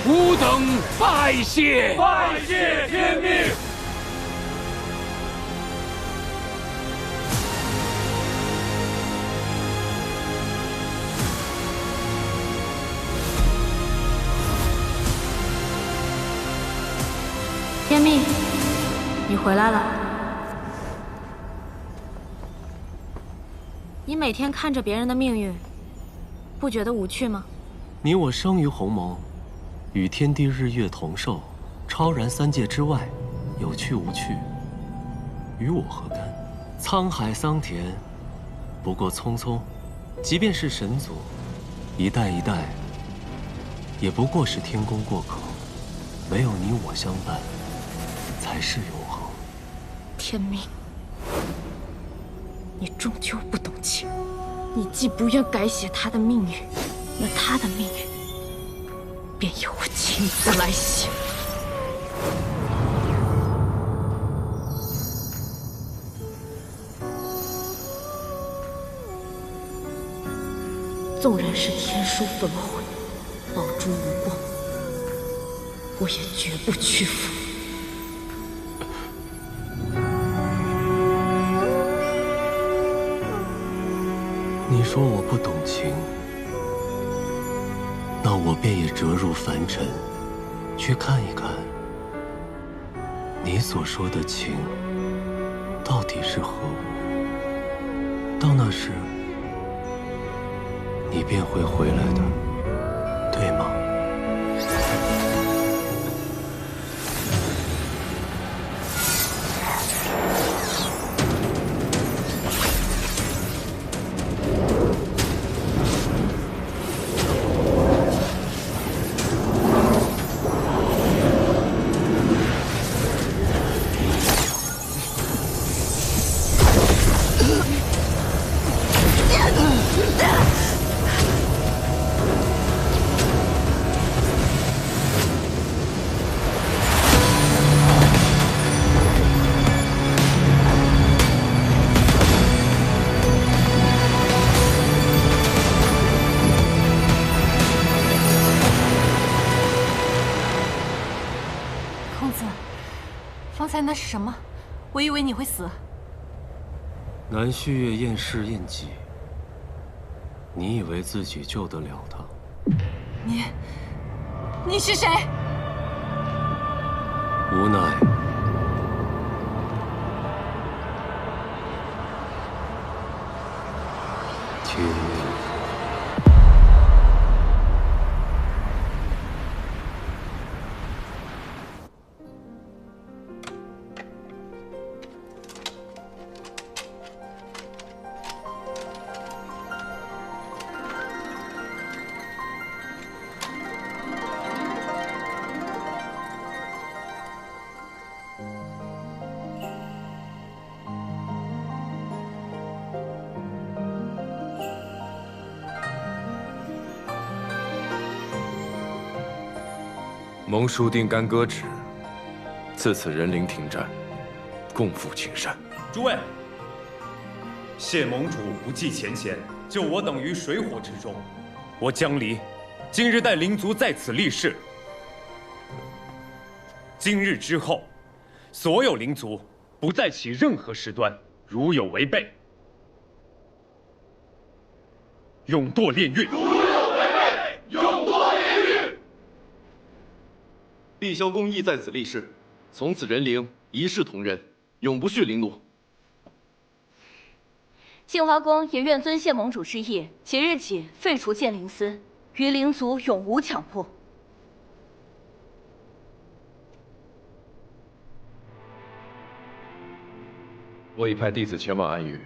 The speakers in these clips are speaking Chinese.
吾等拜谢，拜谢天命。天命，你回来了。你每天看着别人的命运，不觉得无趣吗？你我生于鸿蒙，与天地日月同寿，超然三界之外，有趣无趣，与我何干？沧海桑田，不过匆匆；即便是神族，一代一代，也不过是天宫过客。唯有你我相伴，才是永恒。天命，你终究不懂情。你既不愿改写他的命运，那他的命运便由我亲自来写。纵然是天书焚毁，宝珠无光，我也绝不屈服。你说我不懂情，那我便也折入凡尘，去看一看，你所说的情，到底是何物？到那时，你便会回来的，对吗？方才那是什么？我以为你会死。南旭月验尸验己，你以为自己救得了他？你是谁？无奈，天命。蒙叔定干戈旨，自此人灵停战，共赴青山。诸位，谢盟主不计前嫌，救我等于水火之中。我江离今日带灵族在此立誓，今日之后，所有灵族不再起任何事端，如有违背，永堕炼狱。碧霄公亦在此立誓，从此人灵一视同仁，永不恤灵奴。杏花宫也愿遵谢盟主之意，即日起废除剑灵司，与灵族永无强迫。我已派弟子前往安域，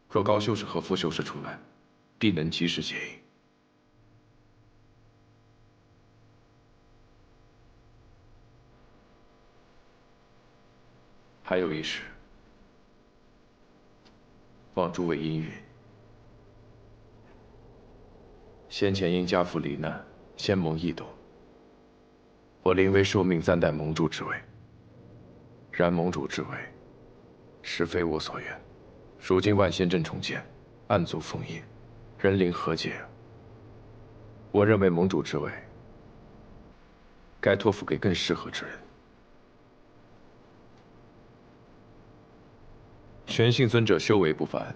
若高修士和副修士出来，必能及时接应。还有一事，望诸位应允。先前因家父罹难，先盟异动，我临危受命暂代盟主之位。然盟主之位，实非我所愿。如今万仙阵重建，暗族封印，人灵和解，我认为盟主之位该托付给更适合之人。玄信尊者修为不凡，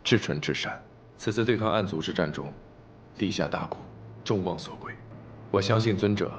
至纯至善，此次对抗暗族之战中，立下大功，众望所归。我相信尊者。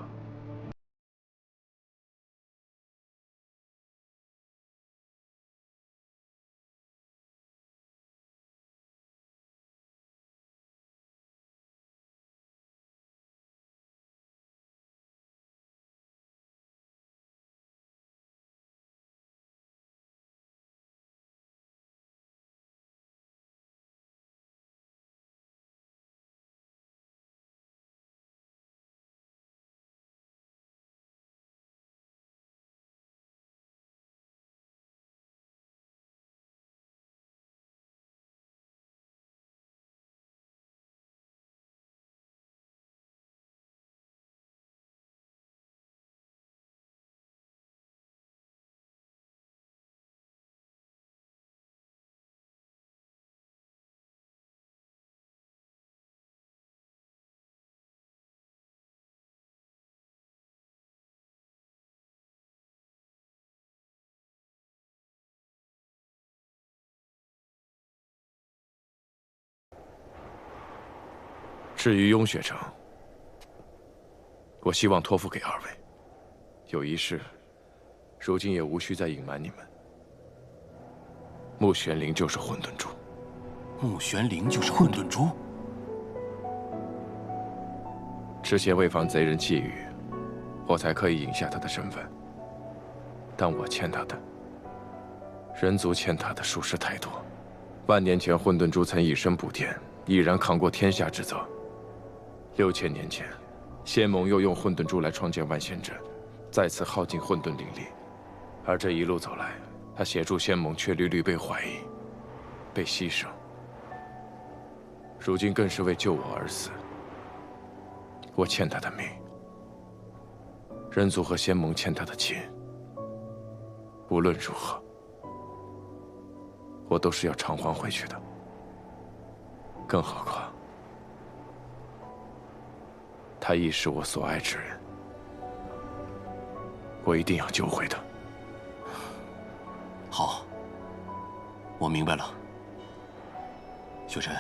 至于雍雪城，我希望托付给二位。有一事，如今也无需再隐瞒你们。穆玄灵就是混沌珠。穆玄灵就是混沌珠。之前为防贼人觊觎，我才刻意隐下他的身份。但我欠他的，人族欠他的属实太多。万年前，混沌珠曾以身补天，毅然扛过天下之责。 6000年前，仙盟又用混沌珠来创建万仙阵，再次耗尽混沌灵力。而这一路走来，他协助仙盟却屡屡被怀疑、被牺牲。如今更是为救我而死。我欠他的命，人族和仙盟欠他的情。无论如何，我都是要偿还回去的。更何况…… 他亦是我所爱之人，我一定要救回他。好，我明白了。雪晨，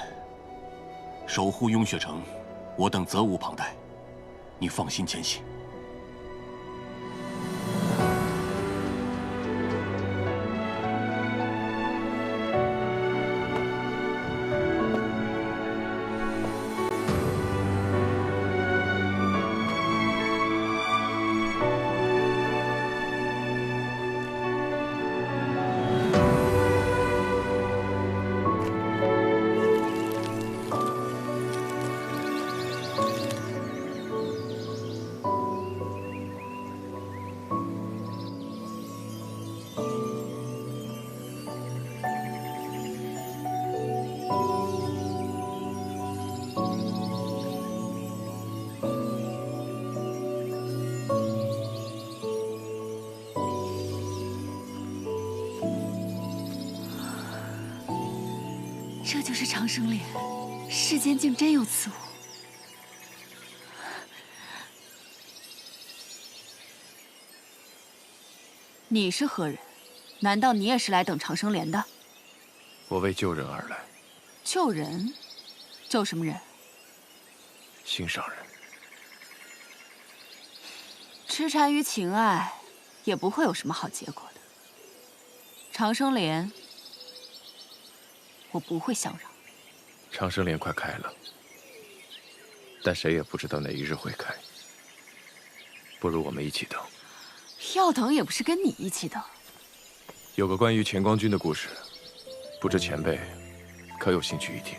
守护雍雪城，我等责无旁贷，你放心前行。 这就是长生莲，世间竟真有此物。你是何人？难道你也是来等长生莲的？我为救人而来。救人？救什么人？心上人。痴缠于情爱，也不会有什么好结果的。长生莲。 我不会相让。长生莲快开了，但谁也不知道哪一日会开。不如我们一起等。要等也不是跟你一起等。有个关于乾光君的故事，不知前辈可有兴趣一听？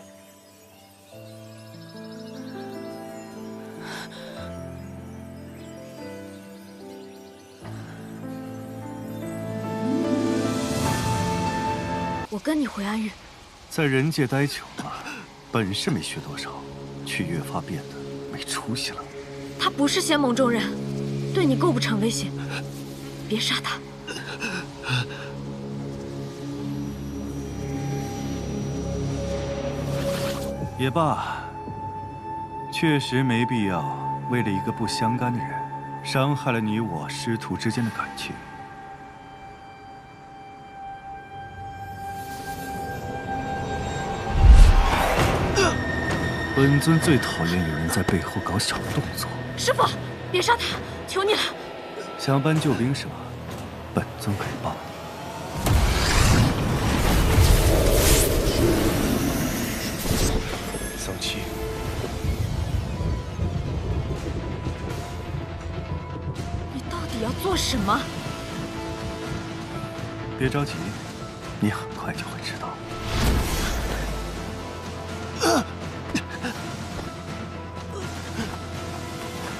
我跟你回安日。 在人界待久了，本事没学多少，却越发变得没出息了。他不是仙盟中人，对你构不成威胁。别杀他。也罢，确实没必要为了一个不相干的人伤害了你我师徒之间的感情。本尊最讨厌有人在背后搞小动作。师傅，别杀他，求你了！想搬救兵是吗？本尊可以帮你。桑琪，你到底要做什么？别着急，你很快就会知道。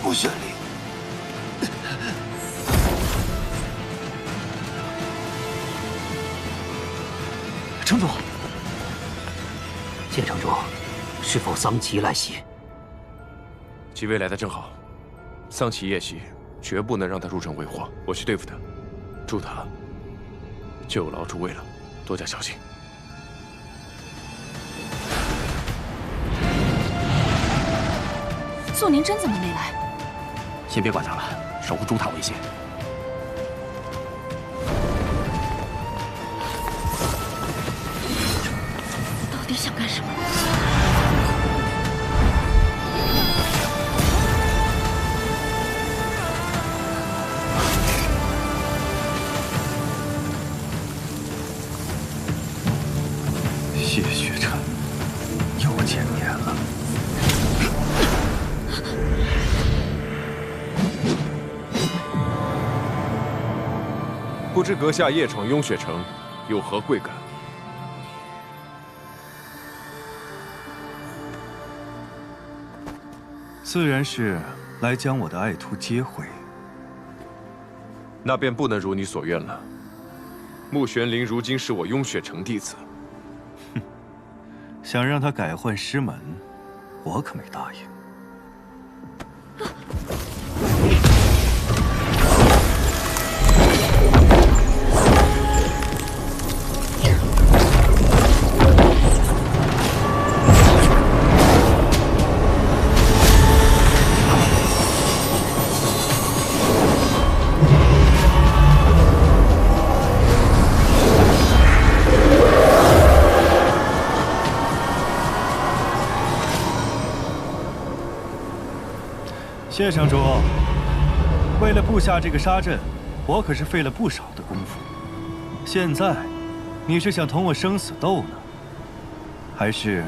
穆玄灵，城主，谢城主，是否桑琪来袭？几位来的正好，桑琪夜袭，绝不能让他入城为祸。我去对付他，助他就劳诸位了，多加小心。素宁真怎么没来？先别管他了，守护朱塔为先。到底想干什么？谢雪晨，又见面了。不知阁下夜闯雍雪城，有何贵干？自然是来将我的爱徒接回。那便不能如你所愿了。穆玄灵如今是我雍雪城弟子，想让他改换师门，我可没答应。谢城主，为了布下这个杀阵，我可是费了不少的功夫。现在，你是想同我生死斗呢，还是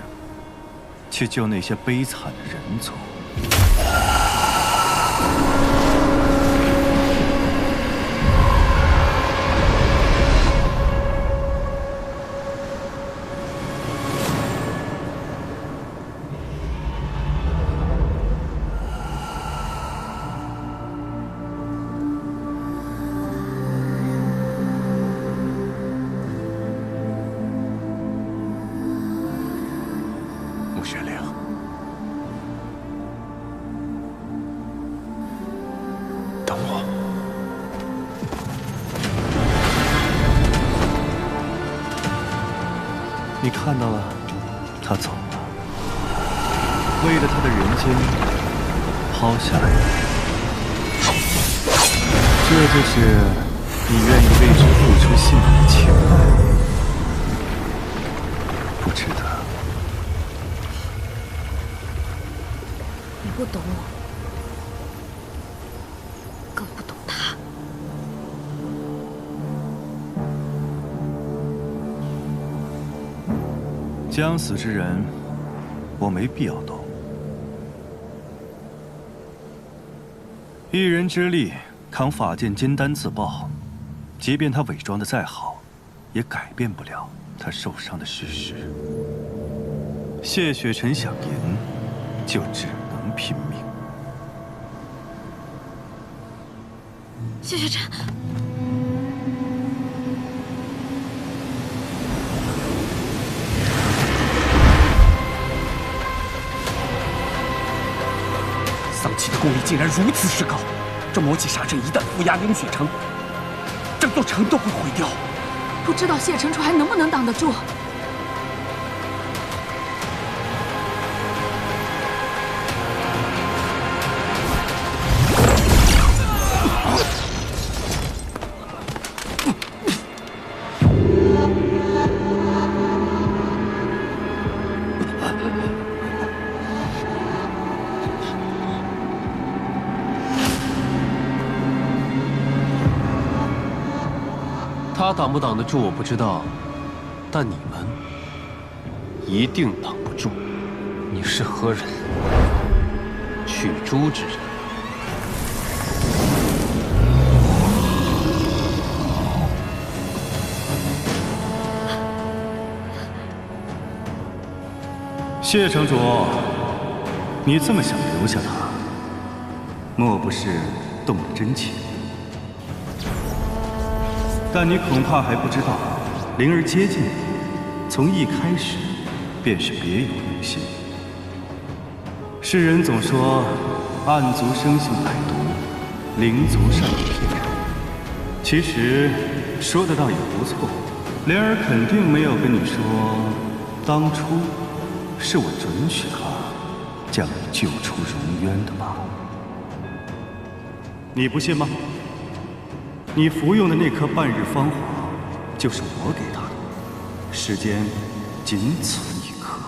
去救那些悲惨的人族？你看到了，他走了，为了他的人间抛下来的，这就是你愿意为之付出性命的情爱，不值得。你不懂我，更不懂他。将死之人，我没必要懂。一人之力扛法剑金丹自爆，即便他伪装的再好，也改变不了他受伤的事实。谢雪晨想赢，就只能拼命。谢雪晨。桑琪的功力竟然如此之高，这魔气杀阵一旦覆压雍雪城，整座城都会毁掉。不知道谢城主还能不能挡得住？他挡不挡得住我不知道，但你们一定挡不住。你是何人？取珠之人。谢城主，你这么想留下他，莫不是动了真情？但你恐怕还不知道，灵儿接近你，从一开始便是别有用心。世人总说暗族生性歹毒，灵族善于骗人。其实说的倒也不错，灵儿肯定没有跟你说，当初是我准许他将你救出荣渊的吧？你不信吗？你服用的那颗半日芳华，就是我给他的，时间仅此一刻。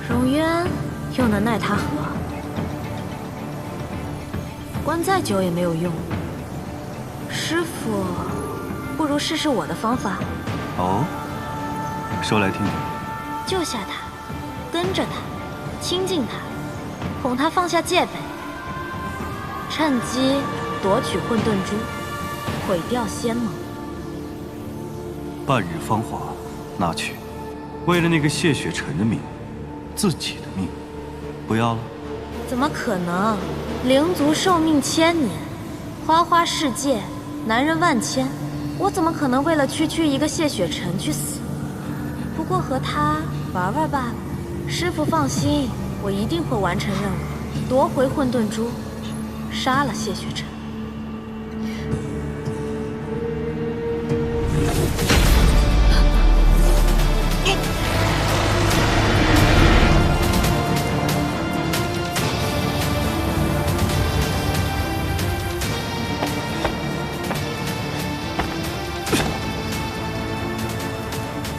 荣渊用的奈他何？关再久也没有用。师傅，不如试试我的方法。哦，说来听听。救下他，跟着他，亲近他，哄他放下戒备，趁机夺取混沌珠，毁掉仙盟。半日芳华，拿去。为了那个谢雪尘的命，自己的命，不要了？怎么可能？灵族寿命1000年，花花世界，男人万千，我怎么可能为了区区一个谢雪尘去死？不过和他玩玩罢了。师傅放心，我一定会完成任务，夺回混沌珠，杀了谢雪尘。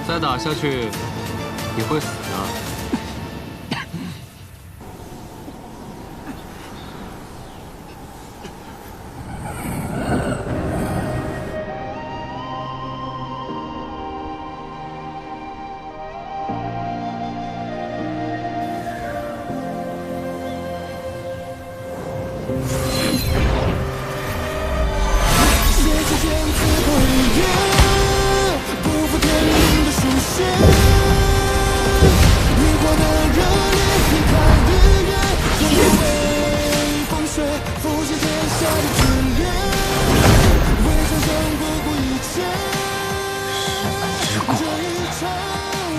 再打下去，你会死的。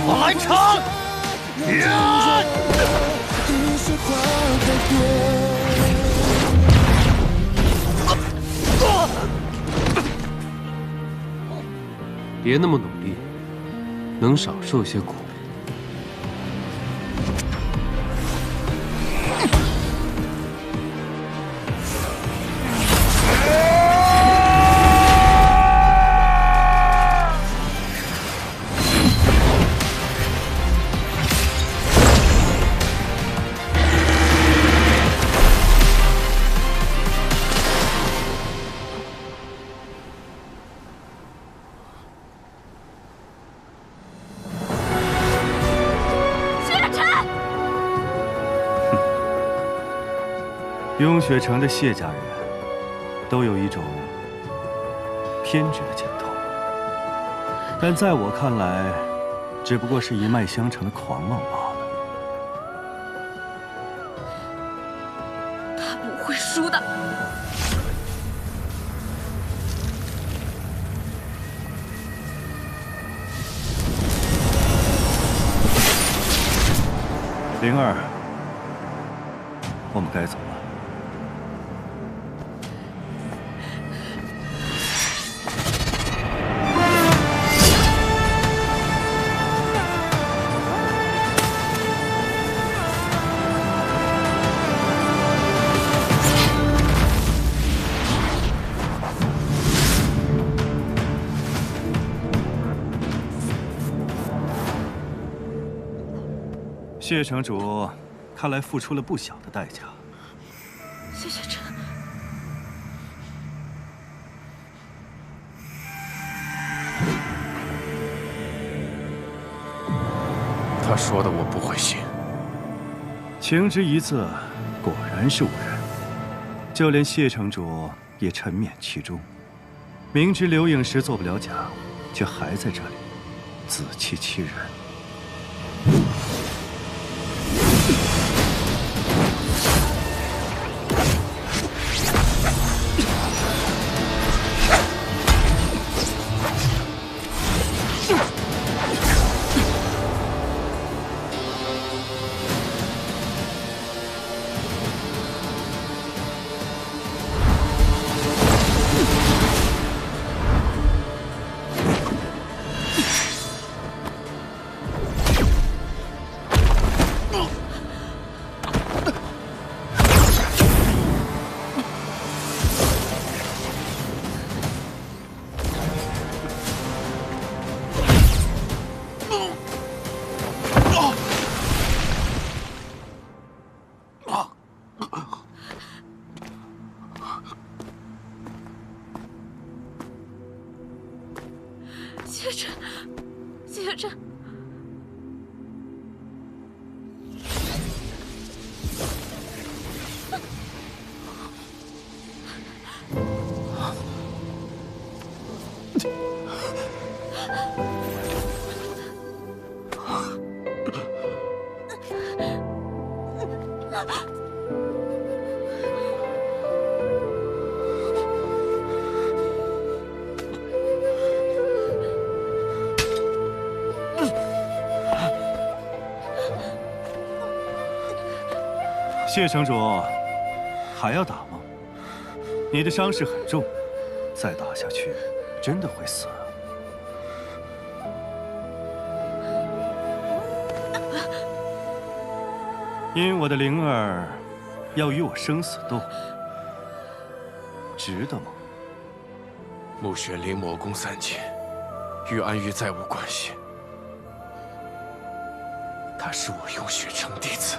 我来尝！别那么努力，能少受些苦。雍雪城的谢家人都有一种偏执的劲头，但在我看来，只不过是一脉相承的狂妄罢了。他不会输的。灵儿，我们该走了。谢城主，看来付出了不小的代价。谢雪晨，他说的我不会信。情之一字，果然是无人。就连谢城主也沉湎其中，明知刘颖石做不了假，却还在这里自欺欺人。谢晨，谢晨。谢城主，还要打吗？你的伤势很重，再打下去，真的会死。因我的灵儿要与我生死斗，值得吗？穆玄灵魔功3千，与安玉再无关系。他是我雍雪城弟子。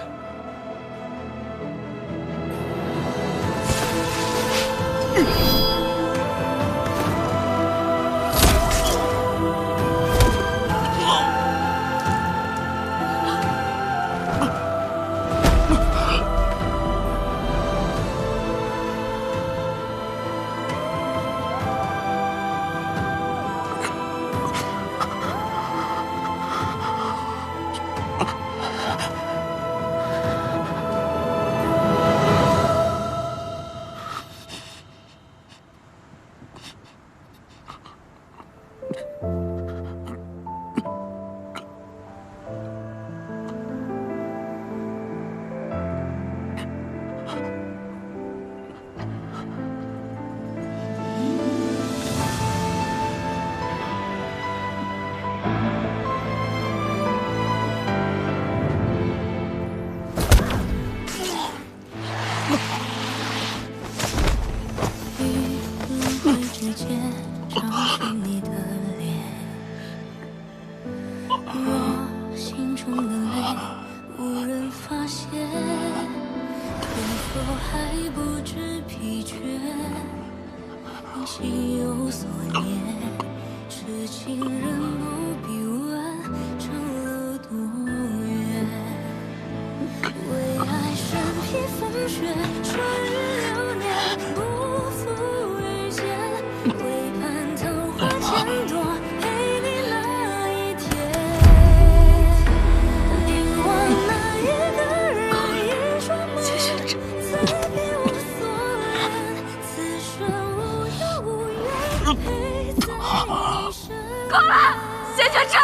够了，谢雪晨，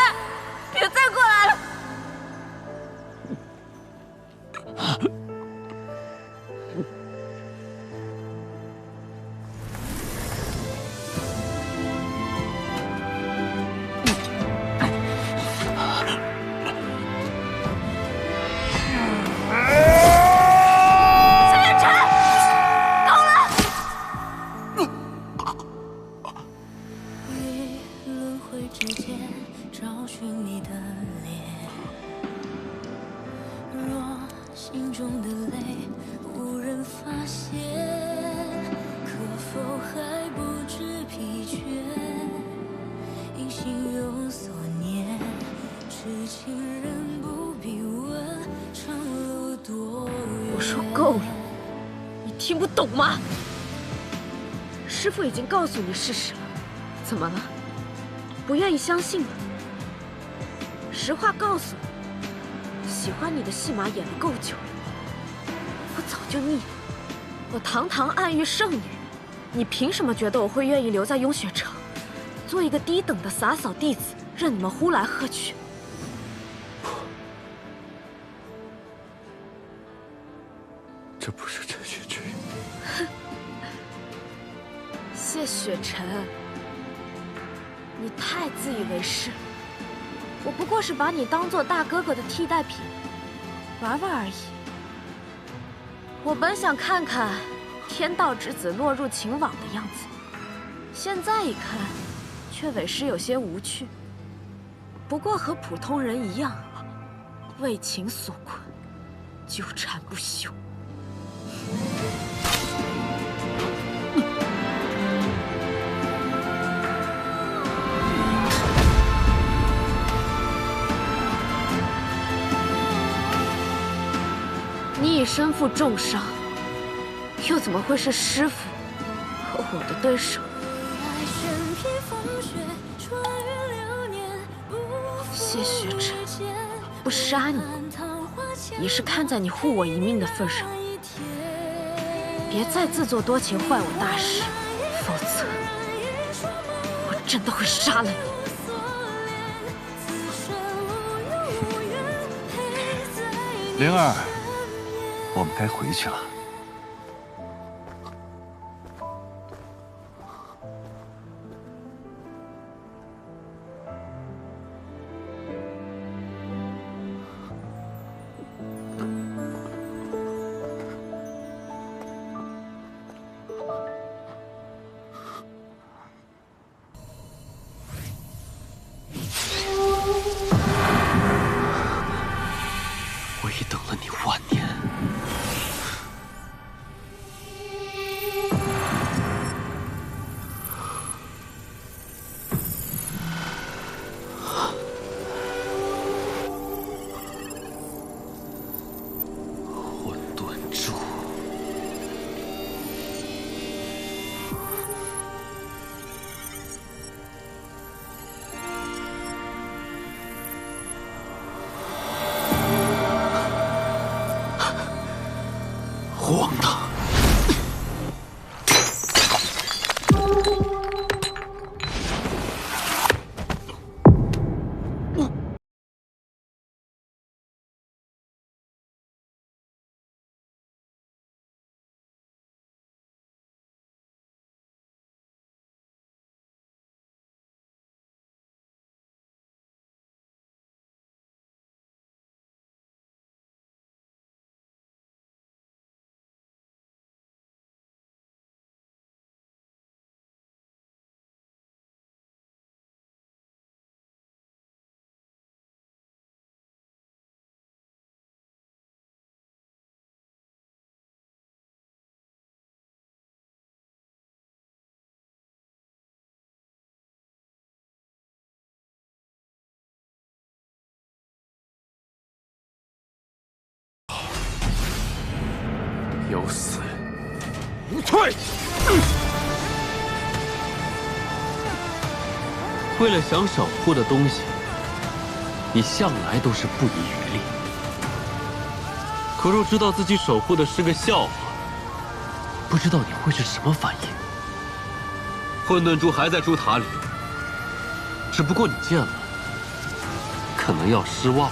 别再过来了。心中的泪无人发现，可否还不知疲倦？因心有所念，痴情人不必问长路多远。我说够了，你听不懂吗？师父已经告诉你事实了，怎么了？不愿意相信吗？实话告诉你，喜欢你的戏码演了够久了，我早就腻了。我堂堂暗域圣女，你凭什么觉得我会愿意留在雍雪城，做一个低等的洒扫弟子，任你们呼来喝去？这不是陈雪之语。哼，谢雪晨，你太自以为是了。我不过是把你当做大哥哥的替代品，玩玩而已。我本想看看天道之子落入情网的样子，现在一看，却委实有些无趣。不过和普通人一样，为情所困，纠缠不休。你已身负重伤，又怎么会是师父和我的对手？谢雪晨，不杀你，也是看在你护我一命的份上。别再自作多情坏我大事，否则我真的会杀了你。灵儿，我们该回去了。我已等了你万年。混沌柱。荒唐！有死无退！为了想守护的东西，你向来都是不遗余力。可若知道自己守护的是个笑话，不知道你会是什么反应。混沌珠还在珠塔里，只不过你见了，可能要失望。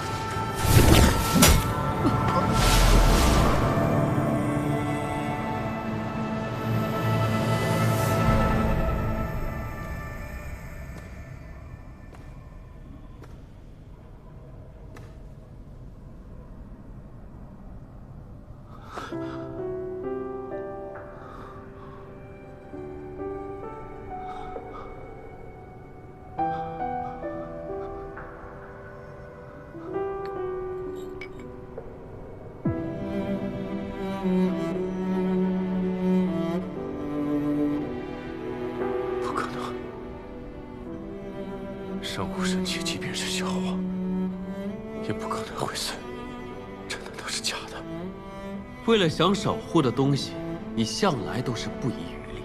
为了想守护的东西，你向来都是不遗余力。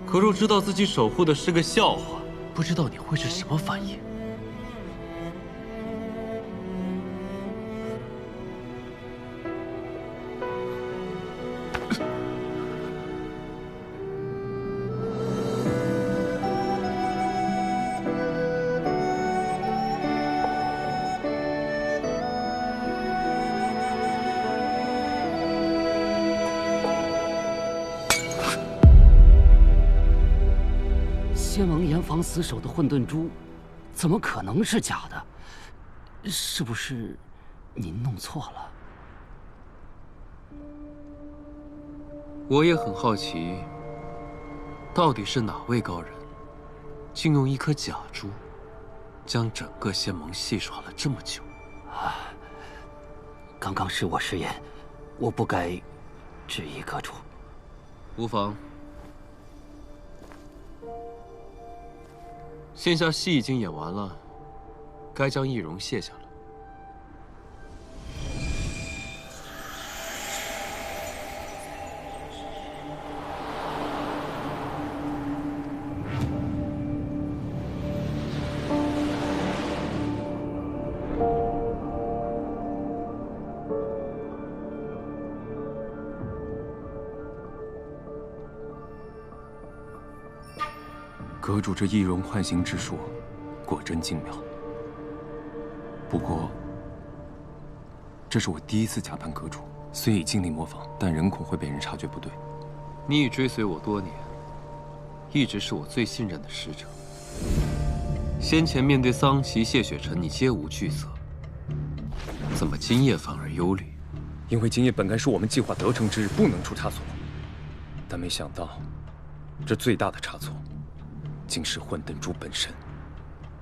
可若知道自己守护的是个笑话，不知道你会是什么反应？仙盟严防死守的混沌珠，怎么可能是假的？是不是您弄错了？我也很好奇，到底是哪位高人，竟用一颗假珠，将整个仙盟戏耍了这么久？刚刚是我失言，我不该质疑阁主。无妨。线下戏已经演完了，该将易容卸下了。阁主这易容唤形之术，果真精妙。不过，这是我第一次假扮阁主，虽已尽力模仿，但仍恐会被人察觉不对。你已追随我多年，一直是我最信任的使者。先前面对桑琪、谢雪晨，你皆无惧色，怎么今夜反而忧虑？因为今夜本该是我们计划得逞之日，不能出差错。但没想到，这最大的差错，竟是混沌珠本身。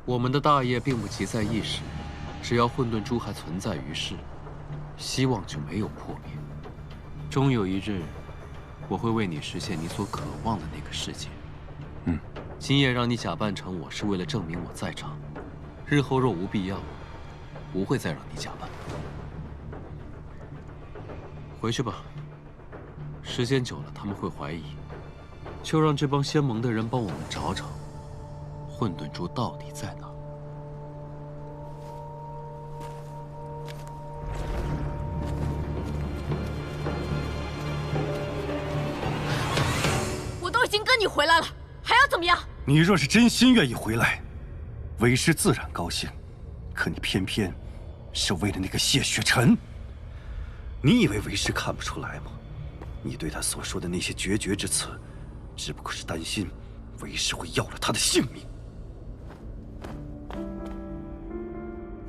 我们的大业并不急在一时，只要混沌珠还存在于世，希望就没有破灭。终有一日，我会为你实现你所渴望的那个世界。今夜让你假扮成我，是为了证明我在场。日后若无必要，不会再让你假扮。回去吧，时间久了他们会怀疑。就让这帮仙盟的人帮我们找找，混沌珠到底在哪？我都已经跟你回来了，还要怎么样？你若是真心愿意回来，为师自然高兴。可你偏偏是为了那个谢雪晨。你以为为师看不出来吗？你对他所说的那些决绝之词，只不过是担心为师会要了他的性命。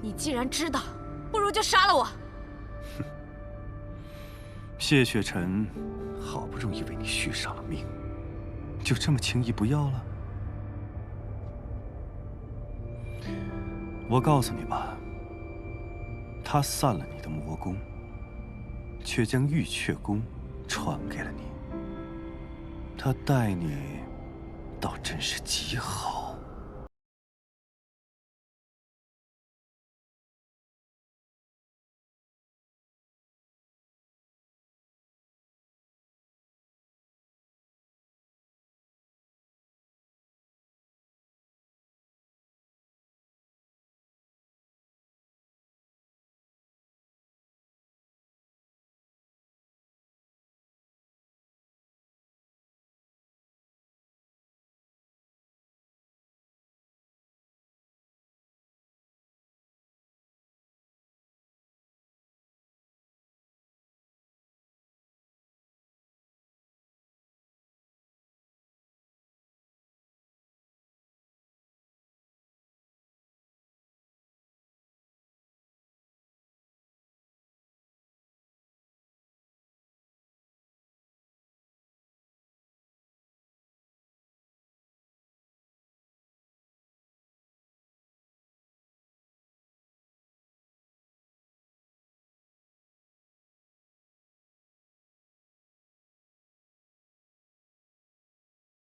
你既然知道，不如就杀了我。哼，谢雪晨好不容易为你续上了命，就这么轻易不要了？我告诉你吧，他散了你的魔功，却将玉阙功传给了你。他待你倒真是极好。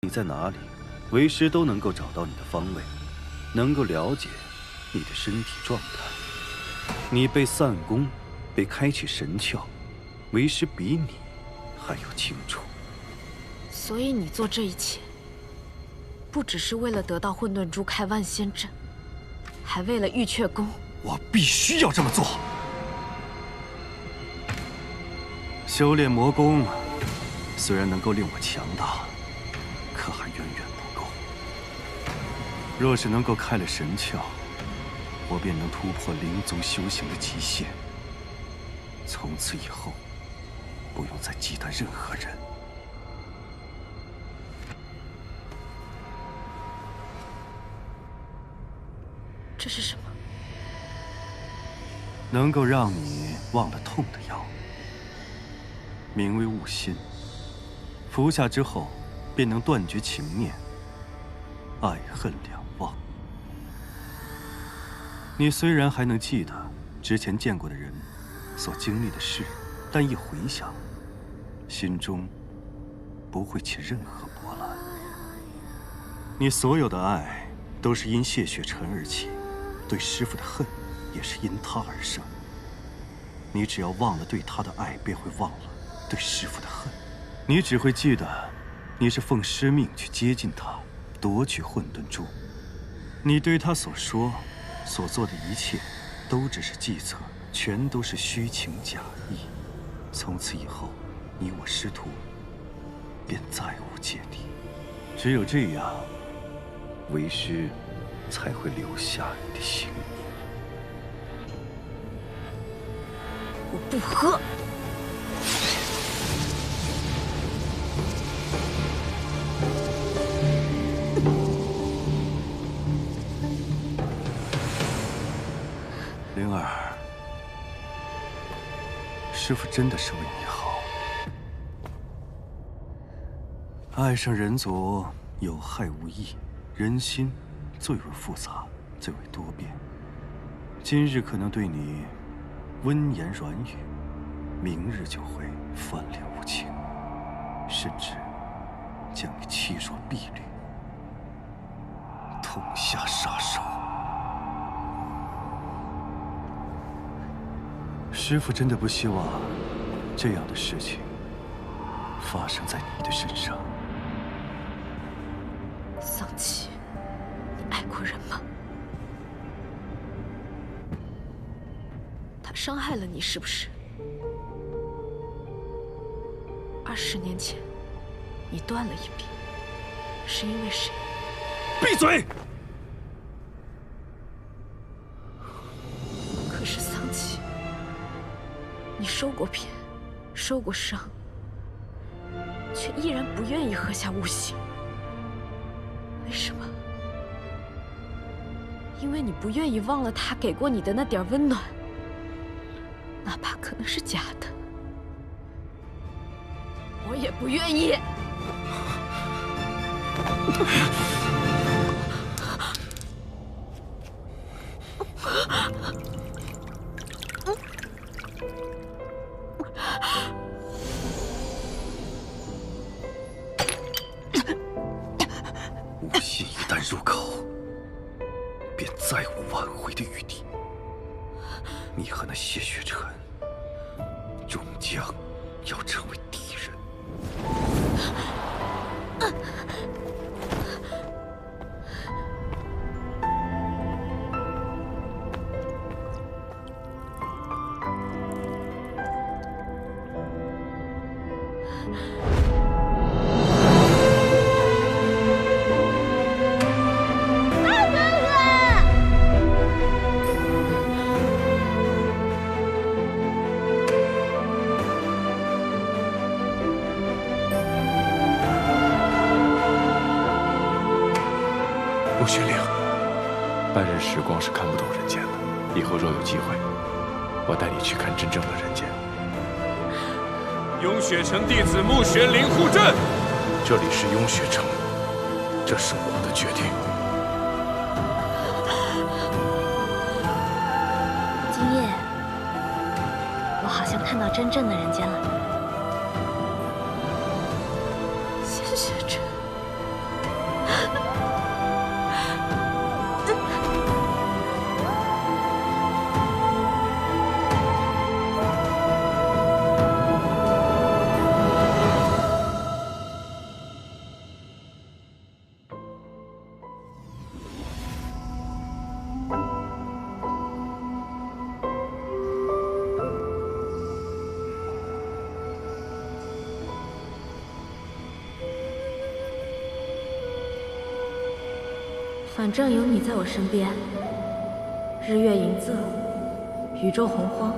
你在哪里，为师都能够找到你的方位，能够了解你的身体状态。你被散功，被开启神窍，为师比你还要清楚。所以你做这一切，不只是为了得到混沌珠开万仙阵，还为了玉阙宫。我必须要这么做。修炼魔功，虽然能够令我强大，可还远远不够。若是能够开了神窍，我便能突破灵宗修行的极限。从此以后，不用再忌惮任何人。这是什么？能够让你忘了痛的药，名为悟心。服下之后，便能断绝情念，爱恨两忘。你虽然还能记得之前见过的人所经历的事，但一回想，心中不会起任何波澜。你所有的爱都是因谢雪尘而起，对师父的恨也是因他而生。你只要忘了对他的爱，便会忘了对师父的恨。你只会记得，你是奉师命去接近他，夺取混沌珠。你对他所说、所做的一切，都只是计策，全都是虚情假意。从此以后，你我师徒便再无芥蒂。只有这样，为师才会留下你的姓名。我不喝。灵儿，师父真的是为你好。爱上人族有害无益，人心最为复杂，最为多变。今日可能对你温言软语，明日就会翻脸无情，甚至将你欺若敝履，痛下杀手。师父真的不希望这样的事情发生在你的身上。桑琪，你爱过人吗？他伤害了你，是不是？20年前，你断了一臂，是因为谁？闭嘴！可是桑琪，你受过骗，受过伤，却依然不愿意喝下悟心。为什么？因为你不愿意忘了他给过你的那点温暖，哪怕可能是假的。我也不愿意。悟心一旦入口，便再无挽回的余地。你和那谢雪尘，终将要成为敌人。陆玄灵，半日时光是看不懂人间的。以后若有机会，我带你去看真正的人间。雍雪城弟子穆玄灵护阵。这里是雍雪城，这是我的决定。今夜，我好像看到真正的人间了。谢雪尘。反正有你在我身边，日月盈昃，宇宙洪荒，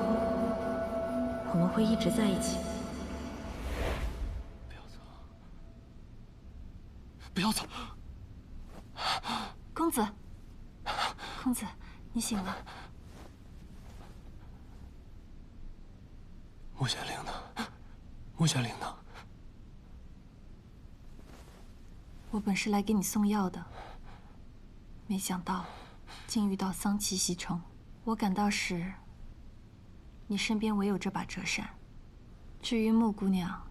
我们会一直在一起。不要走！公子，公子，你醒了。穆玄灵呢？穆玄灵呢？我本是来给你送药的，没想到竟遇到桑奇袭城。我赶到时，你身边唯有这把折扇。至于穆姑娘，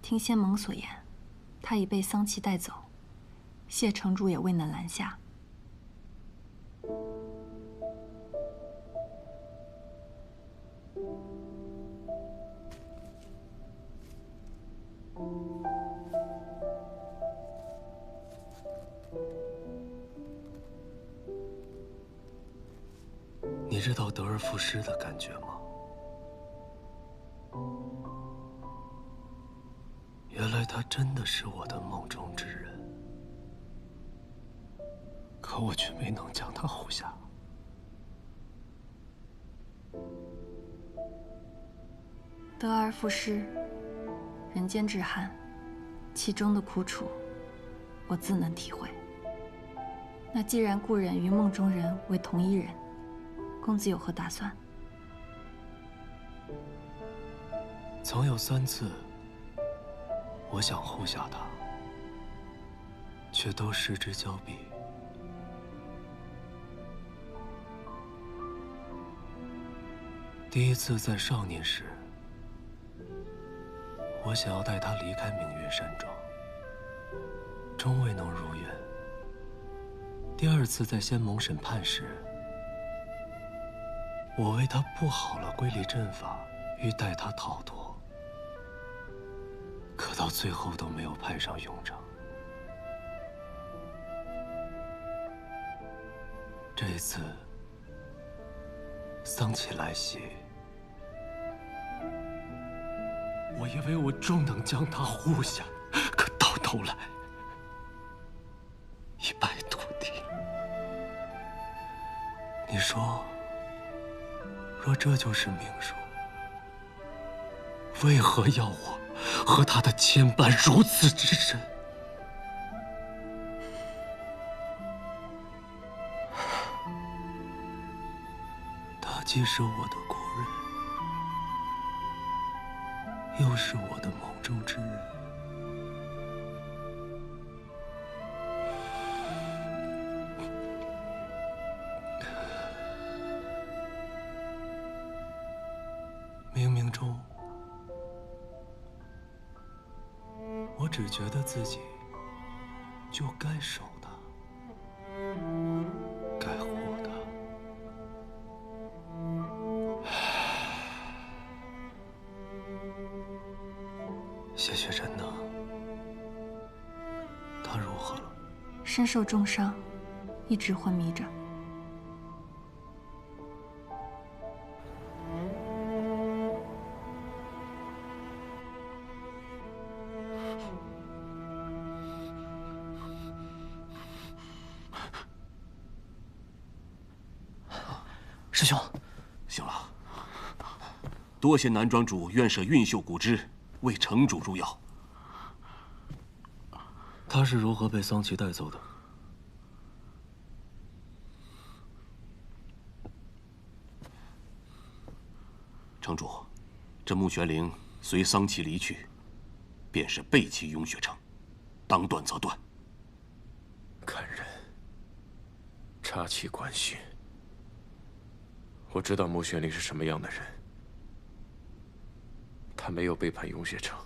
听仙盟所言，她已被桑奇带走，谢城主也未能拦下。你知道得而复失的感觉吗？原来他真的是我的梦中之人，可我却没能将他护下。得而复失，人间至憾，其中的苦楚，我自能体会。那既然故人与梦中人为同一人，公子有何打算？曾有3次，我想护下他，却都失之交臂。第一次在少年时，我想要带他离开明月山庄，终未能如愿。第2次在仙盟审判时，我为他布好了瑰丽阵法，欲带他逃脱，可到最后都没有派上用场。这一次，桑奇来袭，我以为我终能将他护下，可到头来一败涂地。你说，若这就是命数，为何要我和他的牵绊如此之深？他既是我的故人，又是我的梦中之人。冥冥中，我只觉得自己就该守他，该护他。谢雪珍呢？她如何了？身受重伤，一直昏迷着。师兄，行了，多谢南庄主愿舍运秀骨枝为城主入药。他是如何被桑奇带走的？城主，这穆玄灵随桑奇离去，便是背弃雍雪城，当断则断。看人，察其关系。我知道穆玄灵是什么样的人，他没有背叛雍雪城，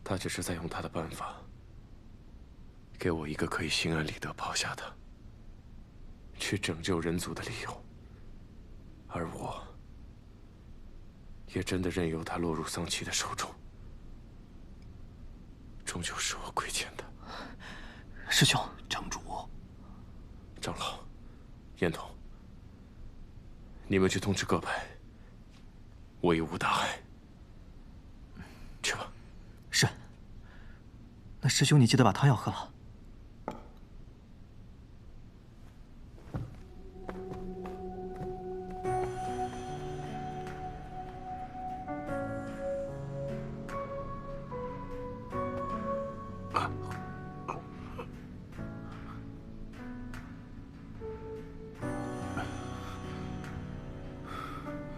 他只是在用他的办法，给我一个可以心安理得抛下他，去拯救人族的理由，而我，也真的任由他落入桑奇的手中，终究是我亏欠的。师兄，城主，长老，燕童。你们去通知各派，我已无大碍。去吧。是。那师兄，你记得把汤药喝了。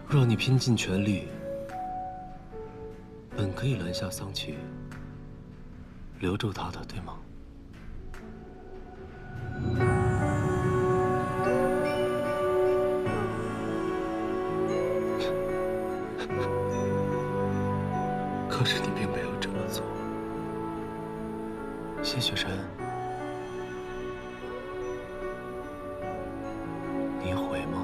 若你拼尽全力，本可以拦下桑琪，留住他的，对吗？可是你并没有这么做，谢雪晨，你悔吗？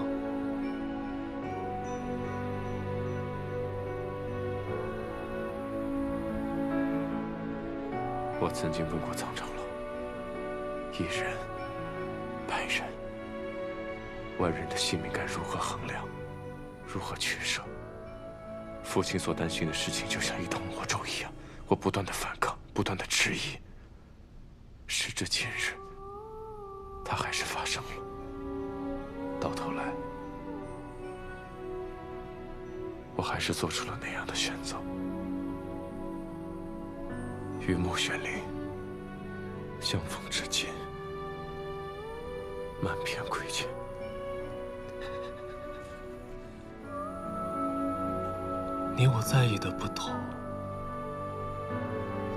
我曾经问过苍长老，一人、百人、万人的性命该如何衡量，如何取舍？父亲所担心的事情就像一道魔咒一样，我不断的反抗，不断的质疑。时至今日，它还是发生了。到头来，我还是做出了那样的选择。与穆玄灵相逢至今，满篇亏欠。你我在意的不同，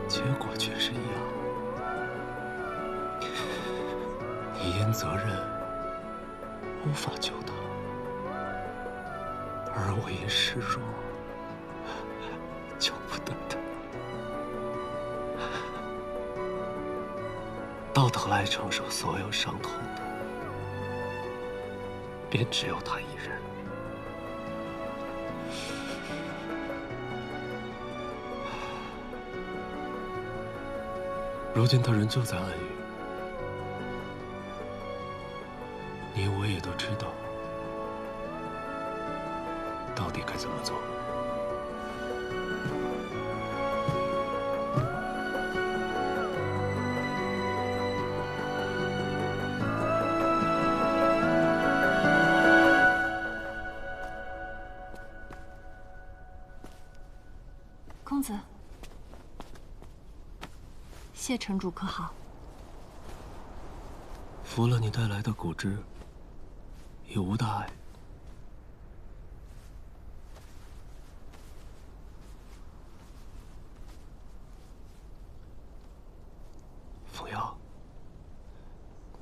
结果却是一样。你因责任无法救他，而我因示弱救不得他。到头来承受所有伤痛的，便只有他一人。如今他人就在暗域，你我也都知道到底该怎么做。公子。谢城主可好？服了你带来的骨汁，也无大碍。凤瑶，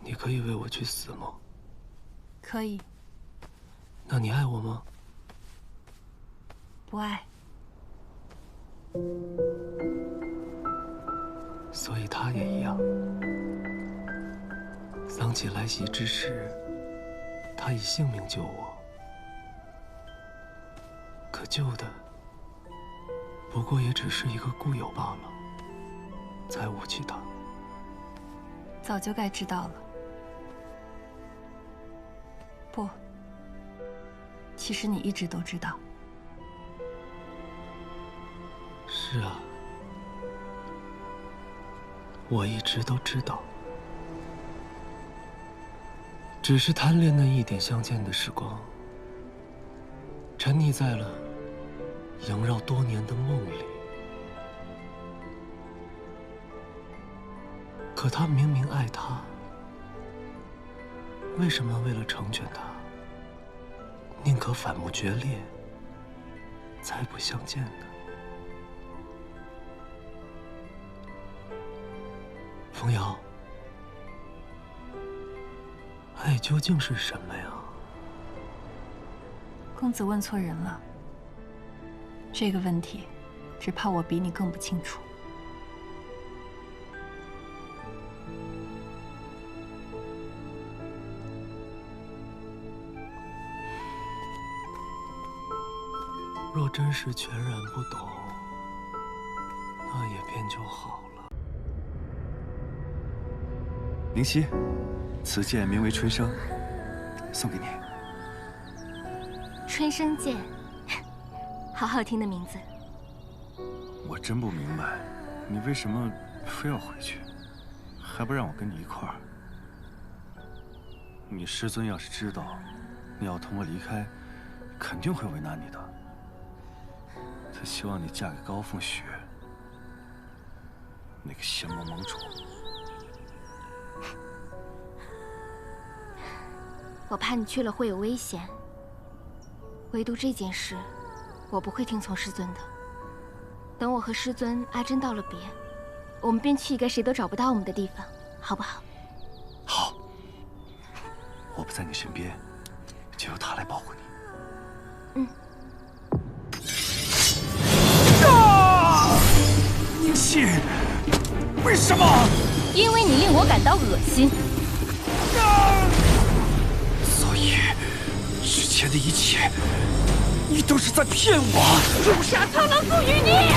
你可以为我去死吗？可以。那你爱我吗？不爱。所以他也一样。桑琪来袭之时，他以性命救我，可救的不过也只是一个故友罢了，再无其他。早就该知道了。不，其实你一直都知道。是啊。我一直都知道，只是贪恋那一点相见的时光，沉溺在了萦绕多年的梦里。可他明明爱她，为什么为了成全她，宁可反目决裂，再不相见呢？凤瑶，爱究竟是什么呀？公子问错人了。这个问题，只怕我比你更不清楚。若真是全然不懂，那也便就好了。灵犀，此剑名为春生，送给你。春生剑，好好听的名字。我真不明白，你为什么非要回去，还不让我跟你一块儿？你师尊要是知道你要同我离开，肯定会为难你的。他希望你嫁给高凤雪，那个邪魔盟主。我怕你去了会有危险，唯独这件事，我不会听从师尊的。等我和师尊阿珍道了别，我们便去一个谁都找不到我们的地方，好不好？好。我不在你身边，就由他来保护你。宁熙，为什么？因为你令我感到恶心。所以，之前的一切，你都是在骗我。诛杀苍狼赋予你，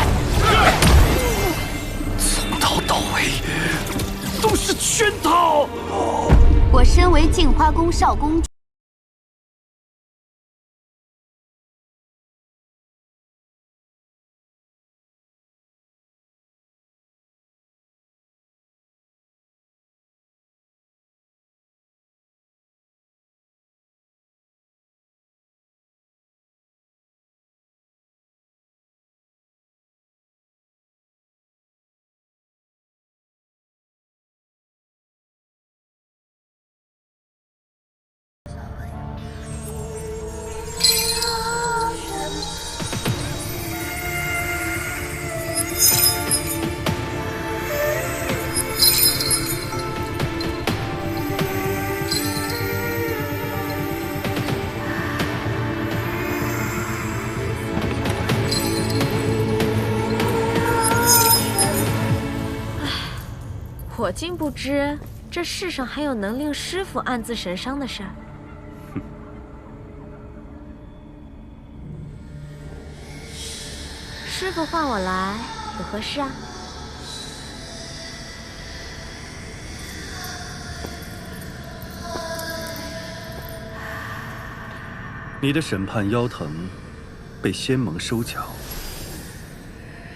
从头到尾都是圈套。我身为镜花宫少公主，我竟不知这世上还有能令师父暗自神伤的事儿。师父唤我来，有何事啊？你的审判妖藤被仙盟收缴，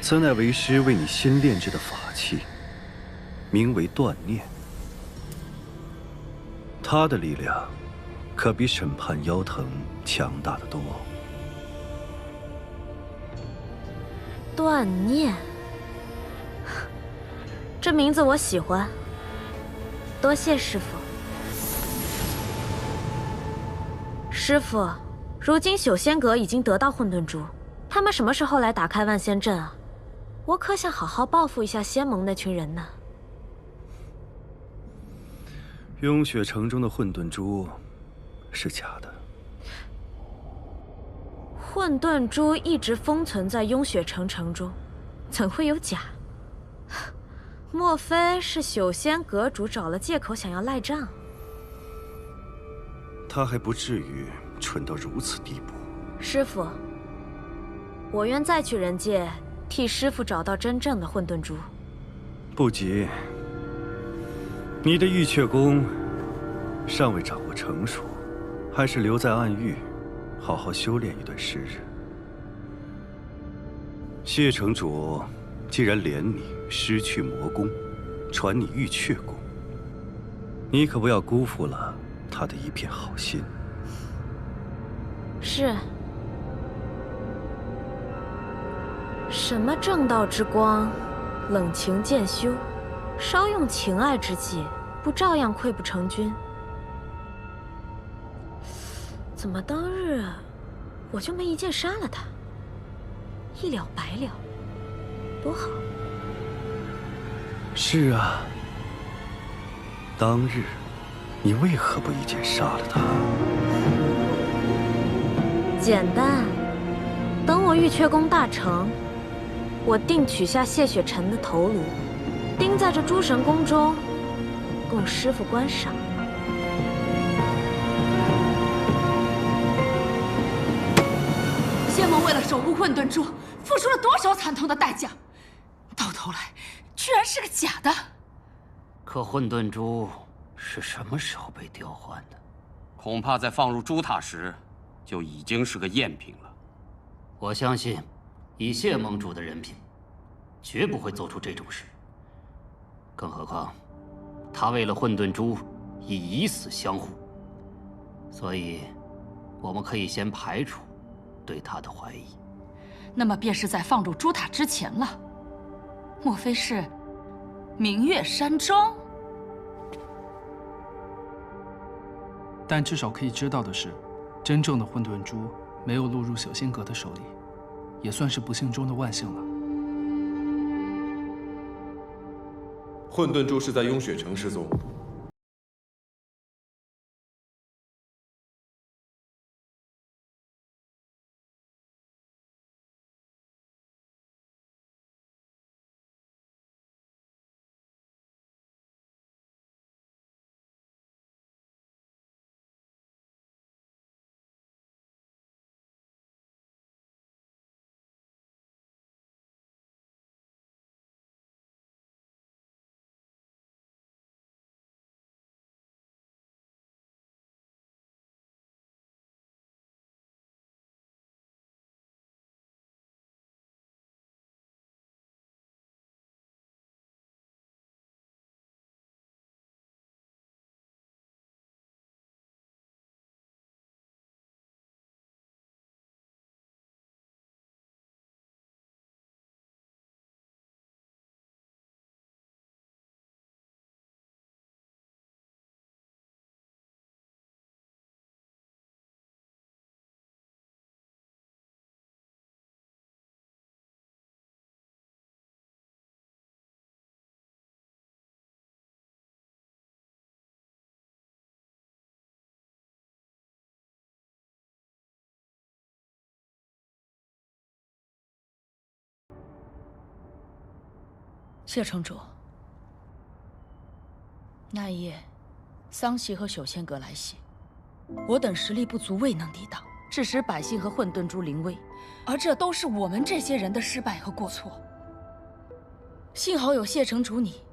此乃为师为你新炼制的法器。名为断念，它的力量可比审判妖藤强大得多。断念，这名字我喜欢，多谢师父。师父，如今朽仙阁已经得到混沌珠，他们什么时候来打开万仙阵啊？我可想好好报复一下仙盟那群人呢。雍雪城中的混沌珠是假的。混沌珠一直封存在雍雪城城中，怎会有假？莫非是朽仙阁主找了借口想要赖账？他还不至于蠢到如此地步。师父，我愿再去人界替师父找到真正的混沌珠。不急。你的玉阙功尚未掌握成熟，还是留在暗域，好好修炼一段时日。谢城主既然怜你失去魔功，传你玉阙功，你可不要辜负了他的一片好心。是。什么正道之光，冷情渐修，稍用情爱之计，不照样溃不成军？怎么当日我就没一剑杀了他，一了百了，多好！是啊，当日你为何不一剑杀了他？简单，等我玉阙功大成，我定取下谢雪晨的头颅，钉在这诸神宫中，供师父观赏。谢盟为了守护混沌珠，付出了多少惨痛的代价，到头来居然是个假的。可混沌珠是什么时候被调换的？恐怕在放入珠塔时，就已经是个赝品了。我相信，以谢盟主的人品，绝不会做出这种事。更何况，他为了混沌珠已以死相护，所以，我们可以先排除对他的怀疑。那么便是在放入珠塔之前了。莫非是明月山庄？但至少可以知道的是，真正的混沌珠没有落入小仙阁的手里，也算是不幸中的万幸了。混沌珠是在雍雪城失踪。谢城主，那一夜，桑袭和朽仙阁来袭，我等实力不足，未能抵挡，致使百姓和混沌珠临危，而这都是我们这些人的失败和过错。幸好有谢城主你，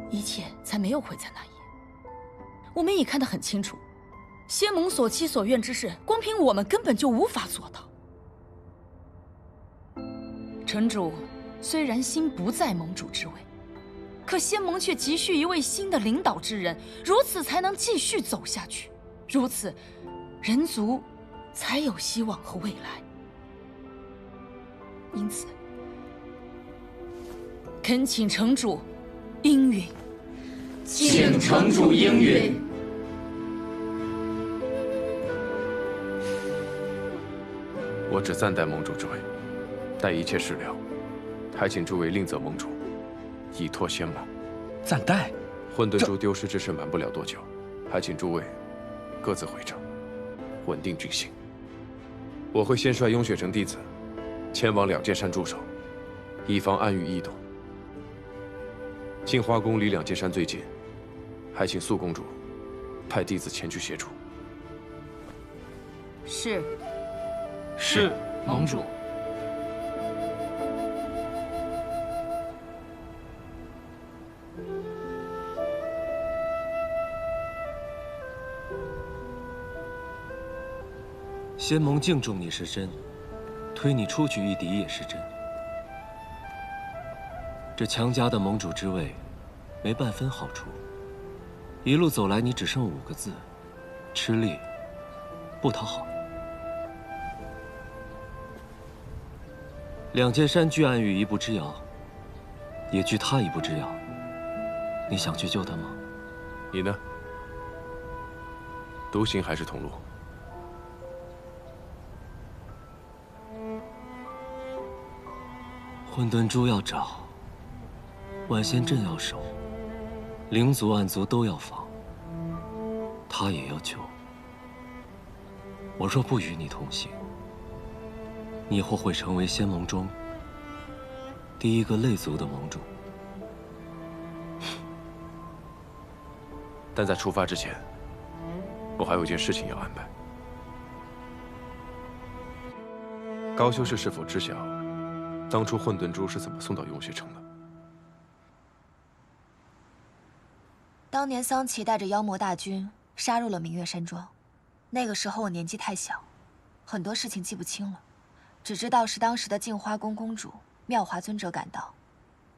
一切才没有毁在那一夜。我们也看得很清楚，仙盟所期所愿之事，光凭我们根本就无法做到。城主虽然心不在盟主之位，可仙盟却急需一位新的领导之人，如此才能继续走下去，如此，人族才有希望和未来。因此，恳请城主应允。请城主应允。我只暂代盟主之位，待一切事了，还请诸位另择盟主，以托仙盟。暂代？混沌珠丢失之事瞒不了多久，还请诸位各自回城，稳定军心。我会先率雍雪城弟子前往两界山驻守，以防暗域异动。杏花宫离两界山最近，还请素公主派弟子前去协助。是。是，盟主。仙盟敬重你是真，推你出去一敌也是真。这强加的盟主之位，没半分好处。一路走来，你只剩5个字：吃力，不讨好。两界山距暗域一步之遥，也距他一步之遥。你想去救他吗？你呢？独行还是同路？混沌珠要找，万仙阵要守，灵族暗族都要防，他也要救。我若不与你同行，你或会成为仙盟中第一个类族的盟主。但在出发之前，我还有件事情要安排。高修士是否知晓，当初混沌珠是怎么送到雍雪城的？当年桑奇带着妖魔大军杀入了明月山庄，那个时候我年纪太小，很多事情记不清了。只知道是当时的镜花宫公主妙华尊者赶到，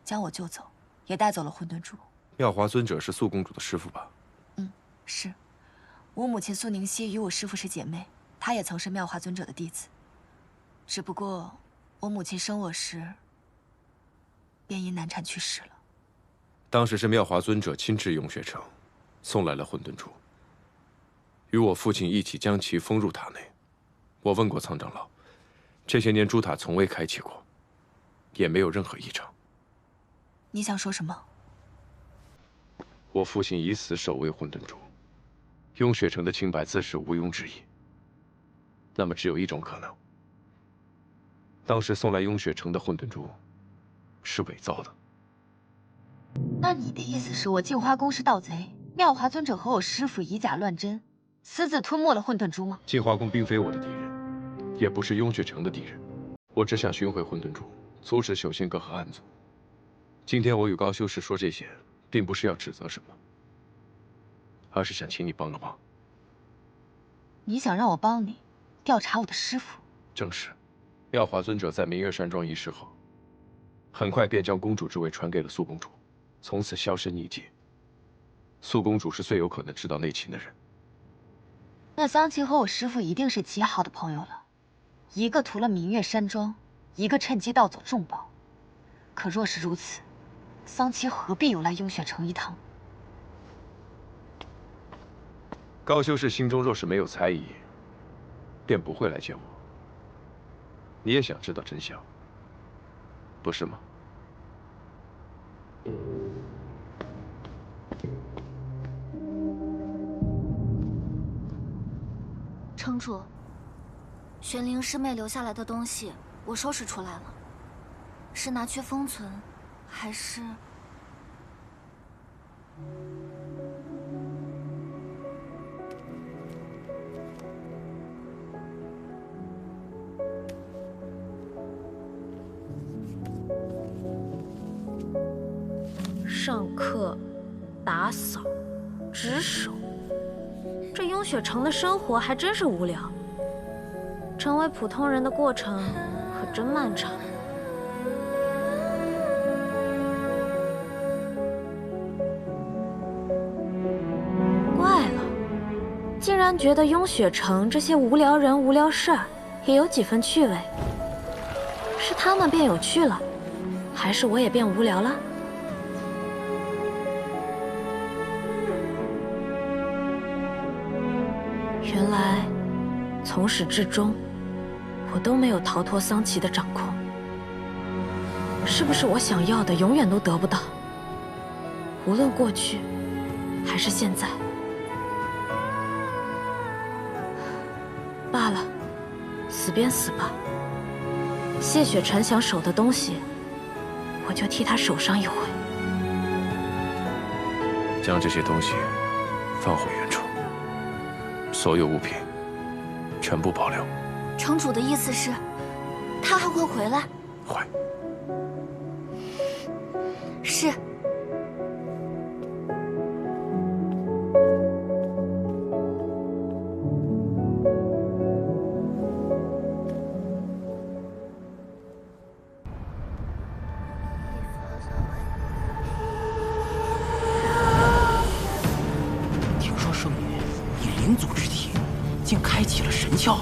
将我救走，也带走了混沌珠。妙华尊者是素公主的师父吧？嗯，是。我母亲素宁熙与我师父是姐妹，她也曾是妙华尊者的弟子。只不过我母亲生我时，便因难产去世了。当时是妙华尊者亲至雍雪城，送来了混沌珠，与我父亲一起将其封入塔内。我问过苍长老，这些年朱塔从未开启过，也没有任何异常。你想说什么？我父亲已死守卫混沌珠，雍雪城的清白自是毋庸置疑。那么只有一种可能，当时送来雍雪城的混沌珠是伪造的。那你的意思是我镜花宫是盗贼，妙华尊者和我师父以假乱真，私自吞没了混沌珠吗？镜花宫并非我的敌人，也不是雍雪城的敌人，我只想寻回混沌珠，阻止朽仙阁和案子。今天我与高修士说这些，并不是要指责什么，而是想请你帮个忙。你想让我帮你调查我的师父？正是。妙华尊者在明月山庄一事后，很快便将公主之位传给了苏公主，从此销声匿迹。苏公主是最有可能知道内情的人。那桑琪和我师父一定是极好的朋友了，一个屠了明月山庄，一个趁机盗走重宝。可若是如此，桑琪何必又来雍雪城一趟？高修士心中若是没有猜疑，便不会来见我。你也想知道真相，不是吗？城主，玄灵师妹留下来的东西我收拾出来了，是拿去封存，还是……上课、打扫、值守，这雍雪城的生活还真是无聊。成为普通人的过程可真漫长。怪了，竟然觉得雍雪城这些无聊人、无聊事儿也有几分趣味。是他们变有趣了，还是我也变无聊了？原来，从始至终，我都没有逃脱桑琪的掌控。是不是我想要的永远都得不到？无论过去，还是现在。罢了，死便死吧。谢雪晨想守的东西，我就替他守上一回。将这些东西放回原处。所有物品全部保留。城主的意思是，他还会回来？会。是。听说圣女以灵族之体，竟开启了神窍。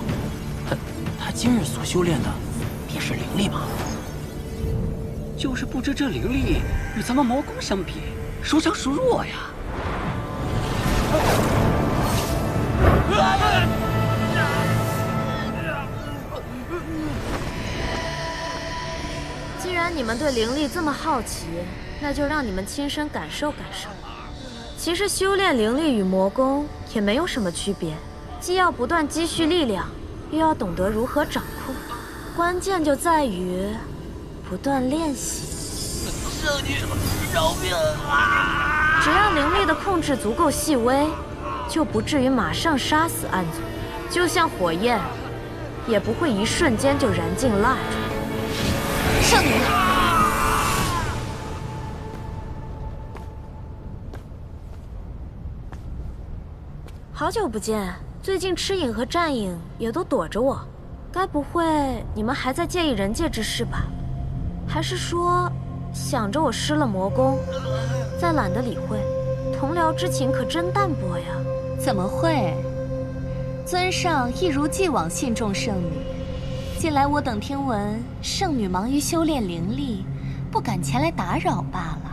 他今日所修炼的，便是灵力吗？就是不知这灵力与咱们魔宫相比，孰强孰弱呀？既然你们对灵力这么好奇，那就让你们亲身感受感受。其实修炼灵力与魔功也没有什么区别，既要不断积蓄力量，又要懂得如何掌控。关键就在于不断练习。圣女，饶命啊！只要灵力的控制足够细微，就不至于马上杀死暗族。就像火焰，也不会一瞬间就燃尽蜡烛。圣女，好久不见，最近赤影和战影也都躲着我，该不会你们还在介意人界之事吧？还是说想着我失了魔功，再懒得理会？同僚之情可真淡薄呀。怎么会？尊上一如既往信重圣女。近来我等听闻圣女忙于修炼灵力，不敢前来打扰罢了。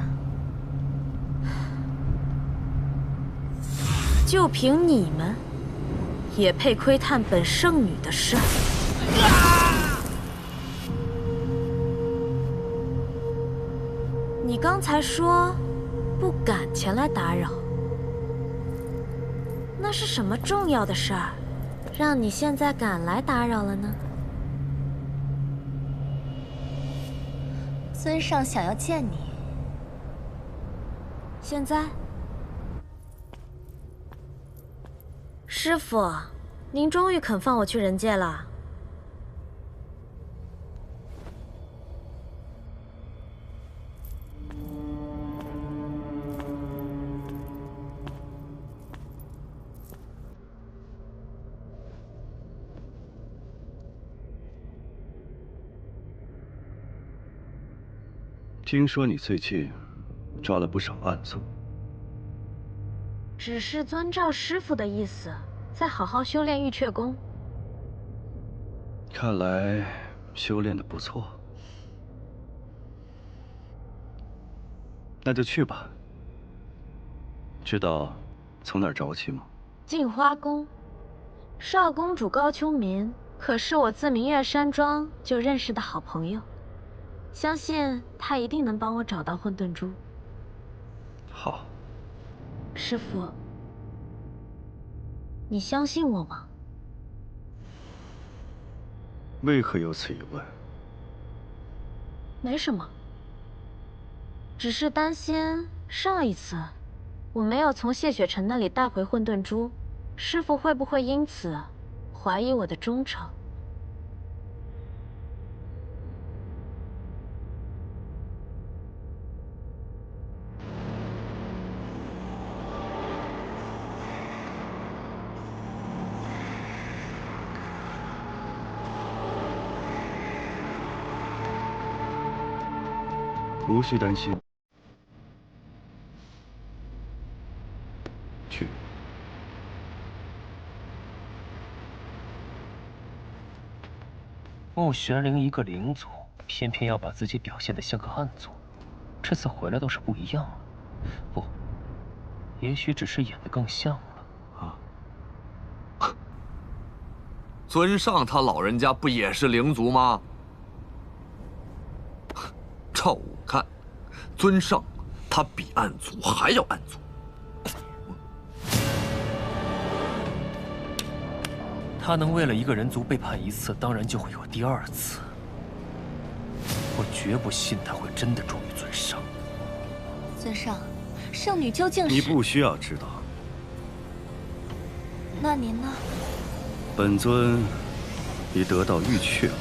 就凭你们，也配窥探本圣女的事？你刚才说不敢前来打扰，那是什么重要的事儿，让你现在敢来打扰了呢？尊上想要见你。现在？师傅，您终于肯放我去人界了。听说你最近抓了不少暗卒。只是遵照师傅的意思，再好好修炼玉阙功。看来修炼的不错，那就去吧。知道从哪儿找起吗？镜花宫，少公主高秋明可是我自明月山庄就认识的好朋友，相信她一定能帮我找到混沌珠。好。师傅，你相信我吗？为何有此疑问？没什么，只是担心上一次我没有从谢雪晨那里带回混沌珠，师傅会不会因此怀疑我的忠诚？无需担心。去。穆玄灵一个灵族，偏偏要把自己表现得像个暗族，这次回来倒是不一样了。不，也许只是演得更像了。啊！尊上他老人家不也是灵族吗？照我看，尊上他比暗族还要暗族。他能为了一个人族背叛一次，当然就会有第二次。我绝不信他会真的忠于尊上。尊上，圣女究竟是……你不需要知道。那您呢？本尊已得到玉阙宫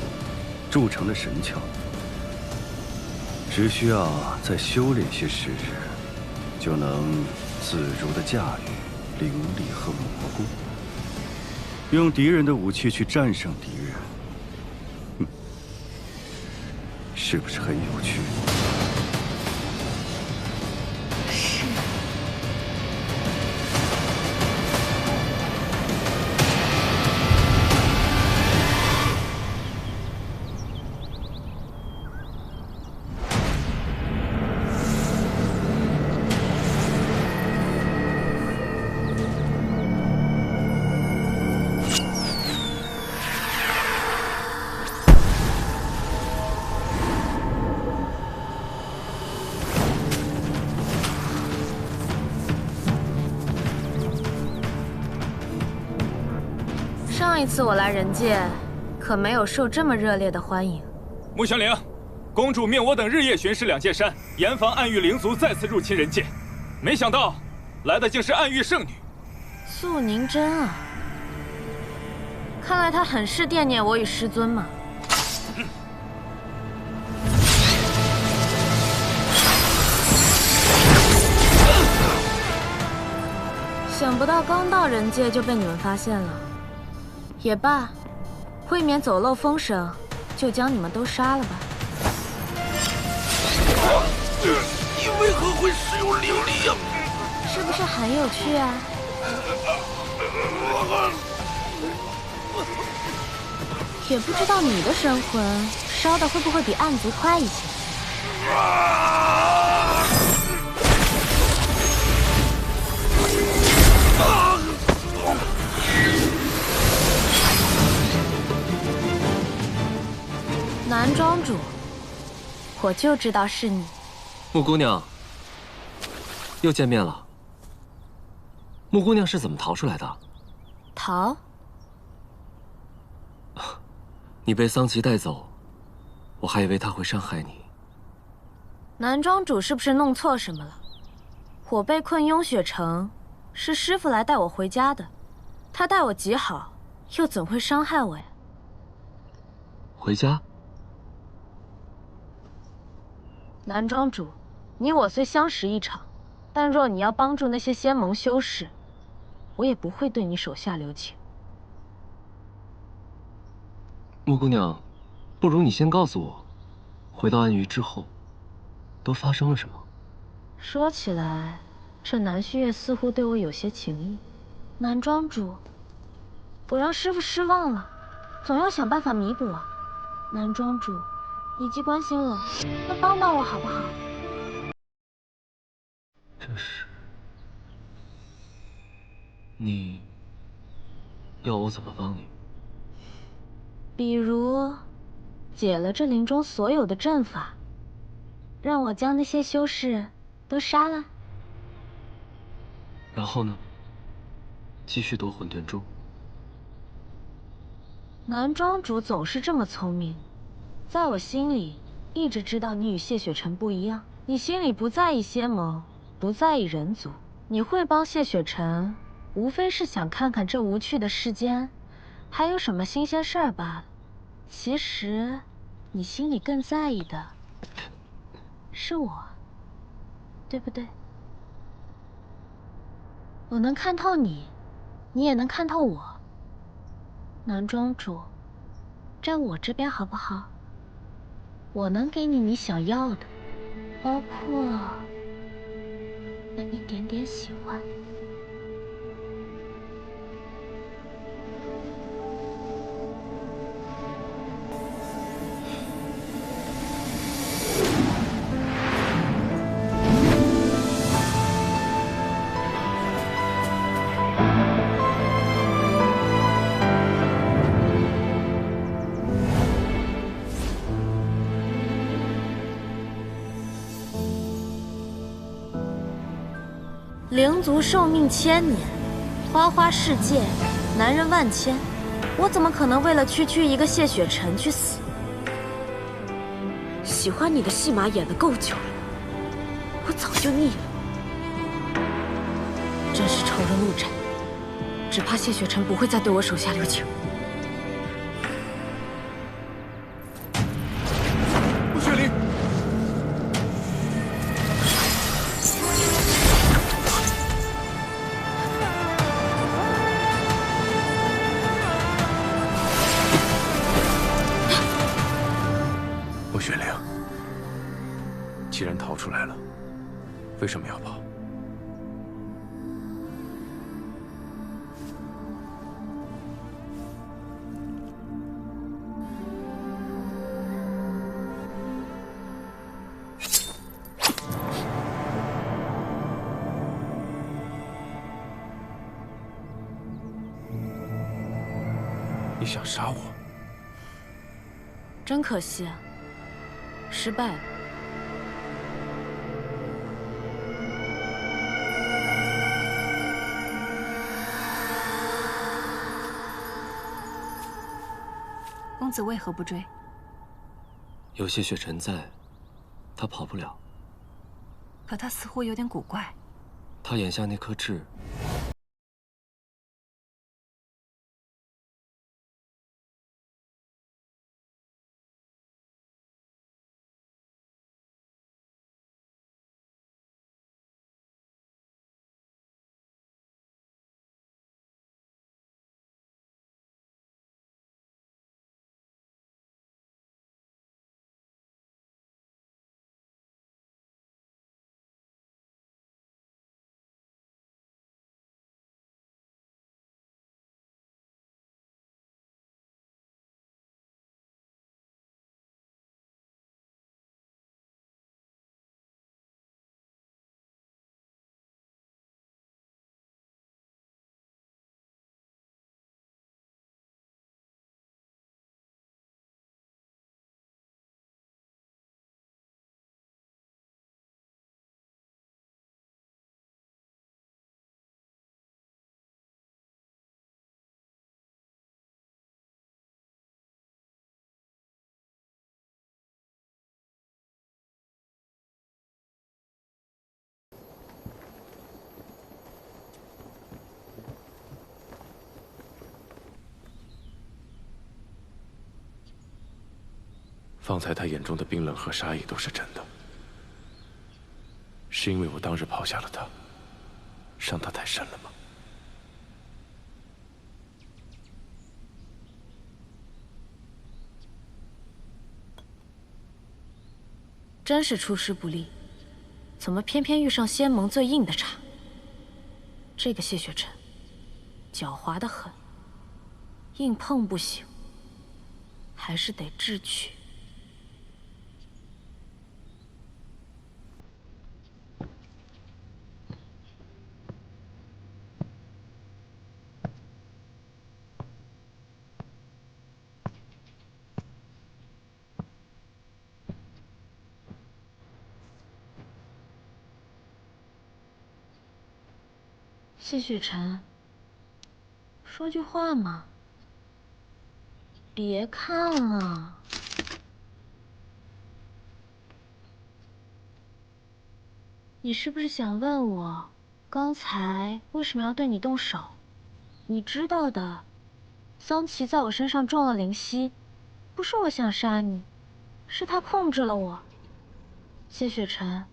铸成的神窍。只需要再修炼些时日，就能自如地驾驭灵力和蘑菇，用敌人的武器去战胜敌人，是不是很有趣？是。上一次我来人界，可没有受这么热烈的欢迎。穆玄灵，公主命我等日夜巡视两界山，严防暗域灵族再次入侵人界。没想到，来的竟是暗域圣女素宁真啊！看来她很是惦念我与师尊嘛。想不到刚到人界就被你们发现了。也罢，未免走漏风声，就将你们都杀了吧。你为何会使用灵力呀？是不是很有趣啊？也不知道你的神魂烧的会不会比暗族快一些。男庄主，我就知道是你。木姑娘，又见面了。木姑娘是怎么逃出来的？逃？你被桑琪带走，我还以为他会伤害你。男庄主是不是弄错什么了？我被困雍雪城，是师傅来带我回家的。他待我极好，又怎会伤害我呀？回家？男庄主，你我虽相识一场，但若你要帮助那些仙盟修士，我也不会对你手下留情。木姑娘，不如你先告诉我，回到暗域之后，都发生了什么？说起来，这南旭月似乎对我有些情谊。男庄主，我让师傅失望了，总要想办法弥补啊。男庄主，你既关心了，那帮帮我好不好？这是你要我怎么帮你？比如，解了这林中所有的阵法，让我将那些修士都杀了。然后呢？继续夺混沌珠。男庄主总是这么聪明，在我心里一直知道你与谢雪晨不一样。你心里不在意仙盟，不在意人族，你会帮谢雪晨，无非是想看看这无趣的世间还有什么新鲜事儿罢了。其实，你心里更在意的是我，对不对？我能看透你，你也能看透我。男庄主，站我这边好不好？我能给你你想要的，包括那一点点喜欢。灵族寿命1000年，花花世界，男人万千，我怎么可能为了区区一个谢雪晨去死？喜欢你的戏码演得够久了，我早就腻了。真是仇人路窄，只怕谢雪晨不会再对我手下留情。陆雪灵。雪灵，既然逃出来了，为什么要跑？你想杀我？真可惜啊。失败了。公子为何不追？有谢雪晨在，他跑不了。可他似乎有点古怪。他眼下那颗痣方才他眼中的冰冷和杀意都是真的，是因为我当日抛下了他，伤他太深了吗？真是出师不利，怎么偏偏遇上仙盟最硬的茬？这个谢雪晨，狡猾得很，硬碰不行，还是得智取。谢雪晨，说句话嘛。别看了。你是不是想问我，刚才为什么要对你动手？你知道的，桑琪在我身上中了灵犀，不是我想杀你，是他控制了我。谢雪晨，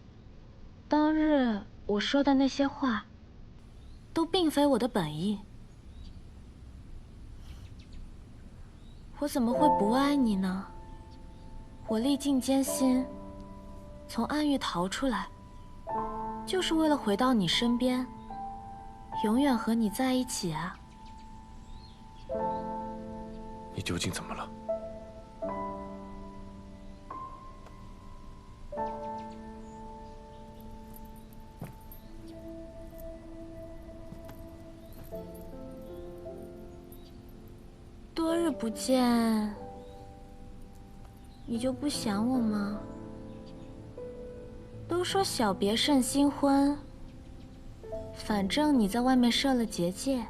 当日我说的那些话，都并非我的本意。我怎么会不爱你呢？我历尽艰辛，从暗域逃出来，就是为了回到你身边，永远和你在一起啊！你究竟怎么了？多日不见，你就不想我吗？都说小别胜新婚，反正你在外面设了结界，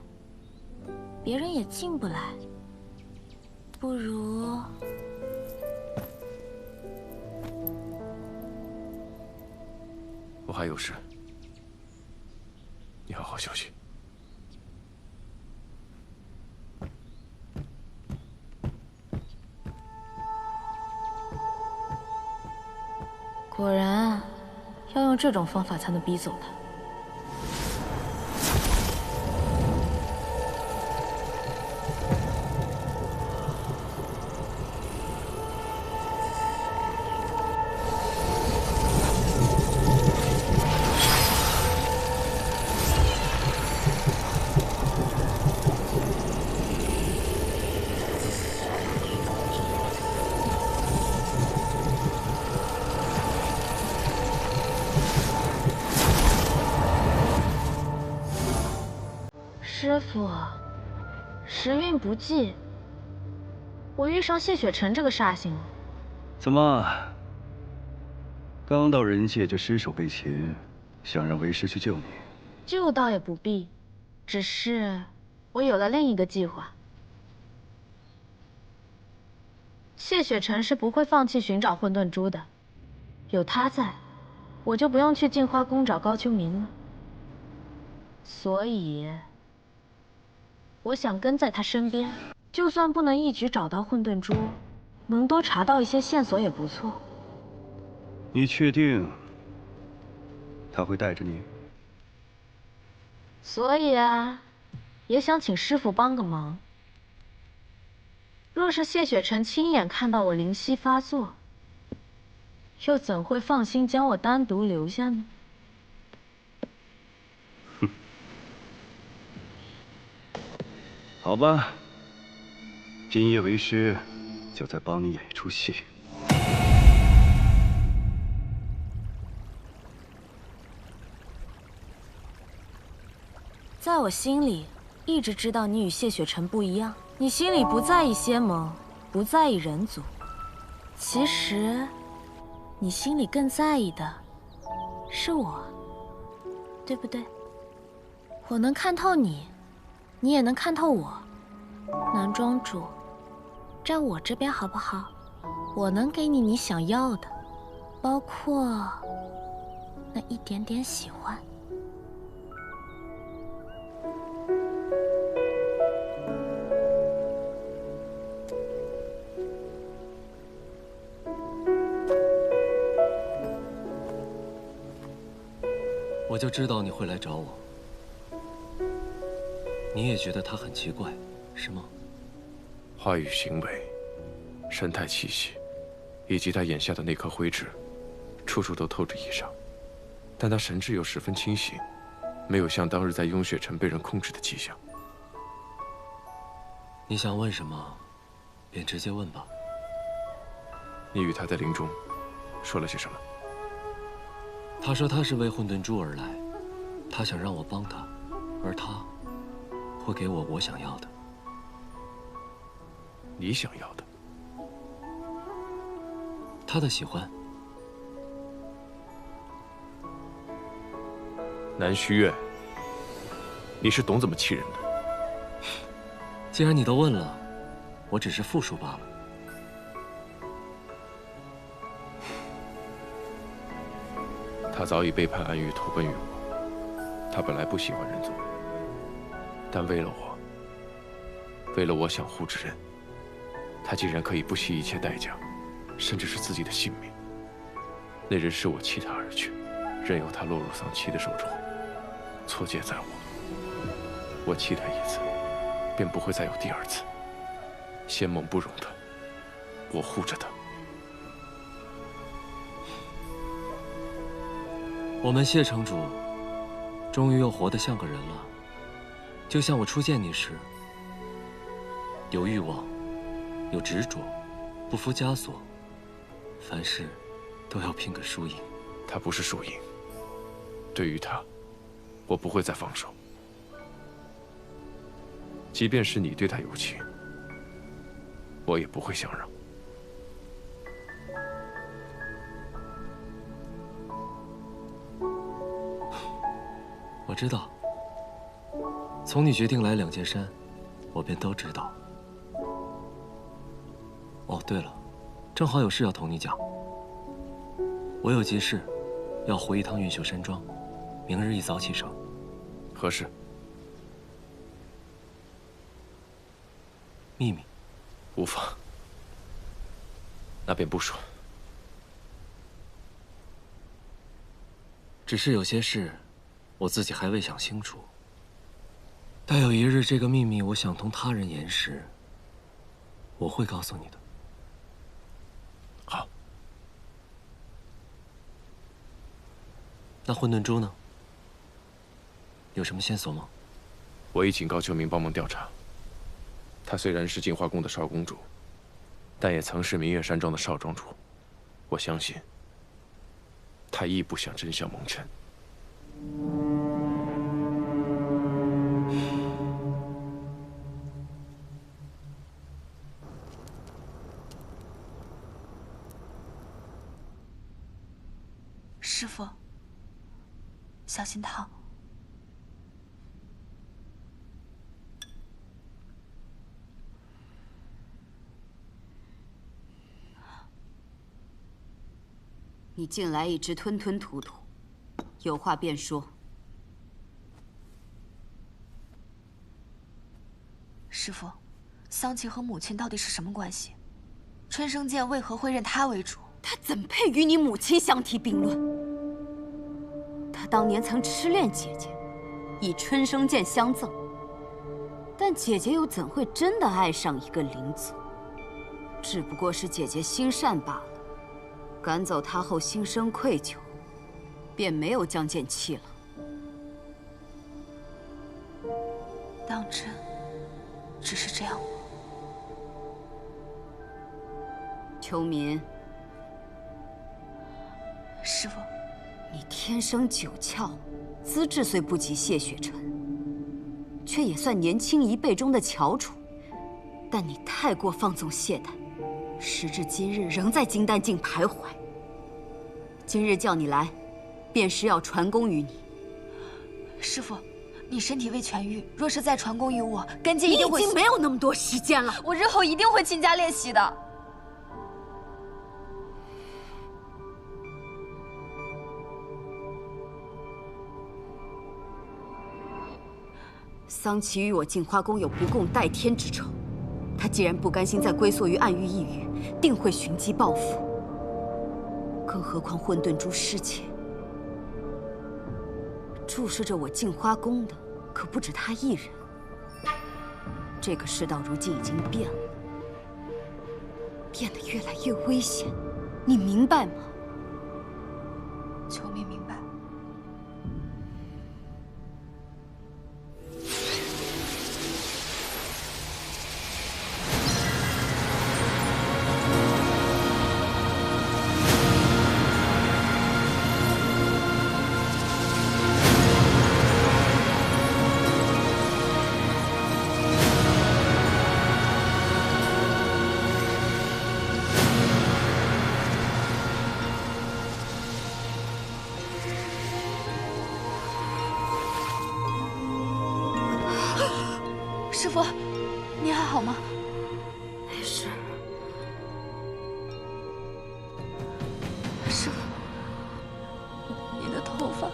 别人也进不来。不如……我还有事，你好好休息。果然，要用这种方法才能逼走他。师傅，时运不济，我遇上谢雪晨这个煞星了。怎么，刚到人界就失手被擒，想让为师去救你？救倒也不必，只是我有了另一个计划。谢雪晨是不会放弃寻找混沌珠的，有他在，我就不用去镜花宫找高秋明了。所以，我想跟在他身边，就算不能一举找到混沌珠，能多查到一些线索也不错。你确定他会带着你？所以啊，也想请师傅帮个忙。若是谢雪晨亲眼看到我灵犀发作，又怎会放心将我单独留下呢？好吧，今夜为师就再帮你演一出戏。在我心里，一直知道你与谢雪晨不一样。你心里不在意仙盟，不在意人族，其实，你心里更在意的是我，对不对？我能看透你，你也能看透我。南庄主，站我这边好不好？我能给你你想要的，包括那一点点喜欢。我就知道你会来找我。你也觉得他很奇怪，是吗？话语、行为、神态、气息，以及他眼下的那颗灰痣，处处都透着异常。但他神志又十分清醒，没有像当日在雍雪城被人控制的迹象。你想问什么，便直接问吧。你与他在林中说了些什么？他说他是为混沌珠而来，他想让我帮他，而他会给我想要的。你想要的？他的喜欢。南虚月，你是懂怎么气人的。既然你都问了，我只是复述罢了。他早已背叛安玉，投奔于我。他本来不喜欢人族，但为了我想护之人，他竟然可以不惜一切代价，甚至是自己的性命。那人是我弃他而去，任由他落入丧妻的手中，错戒在我。我弃他一次，便不会再有第二次。仙盟不容他，我护着他。我们谢城主终于又活得像个人了，就像我初见你时，有欲望，有执着，不服枷锁，凡事都要拼个输赢。他不是输赢，对于他，我不会再放手。即便是你对他有情，我也不会相让。我知道，从你决定来两界山，我便都知道。哦，对了，正好有事要同你讲。我有急事，要回一趟运秀山庄，明日一早启程。何事？秘密。无妨。那便不说。只是有些事，我自己还未想清楚。待有一日这个秘密我想同他人言时，我会告诉你的。好。那混沌珠呢？有什么线索吗？我已警告秋明帮忙调查。她虽然是净化宫的少公主，但也曾是明月山庄的少庄主。我相信，她亦不想真相蒙尘。师父，小心烫。你近来一直吞吞吐吐，有话便说。师父，桑琪和母亲到底是什么关系？春生剑为何会认他为主？他怎配与你母亲相提并论？他当年曾痴恋姐姐，以春生剑相赠，但姐姐又怎会真的爱上一个灵族？只不过是姐姐心善罢了。赶走他后，心生愧疚，便没有将剑弃了。当真只是这样吗？秋民，师父，你天生九窍，资质虽不及谢雪晨，却也算年轻一辈中的翘楚。但你太过放纵懈怠，时至今日仍在金丹境徘徊。今日叫你来，便是要传功于你。师父，你身体未痊愈，若是再传功于我，根基一定会……你已经没有那么多时间了。我日后一定会勤加练习的。桑琪与我镜花宫有不共戴天之仇，他既然不甘心再龟缩于暗域一隅，定会寻机报复。更何况混沌珠失窃，注视着我镜花宫的可不止他一人。这个世道如今已经变了，变得越来越危险，你明白吗？秋明明白。师傅，你还好吗？没事。师傅，你的头发……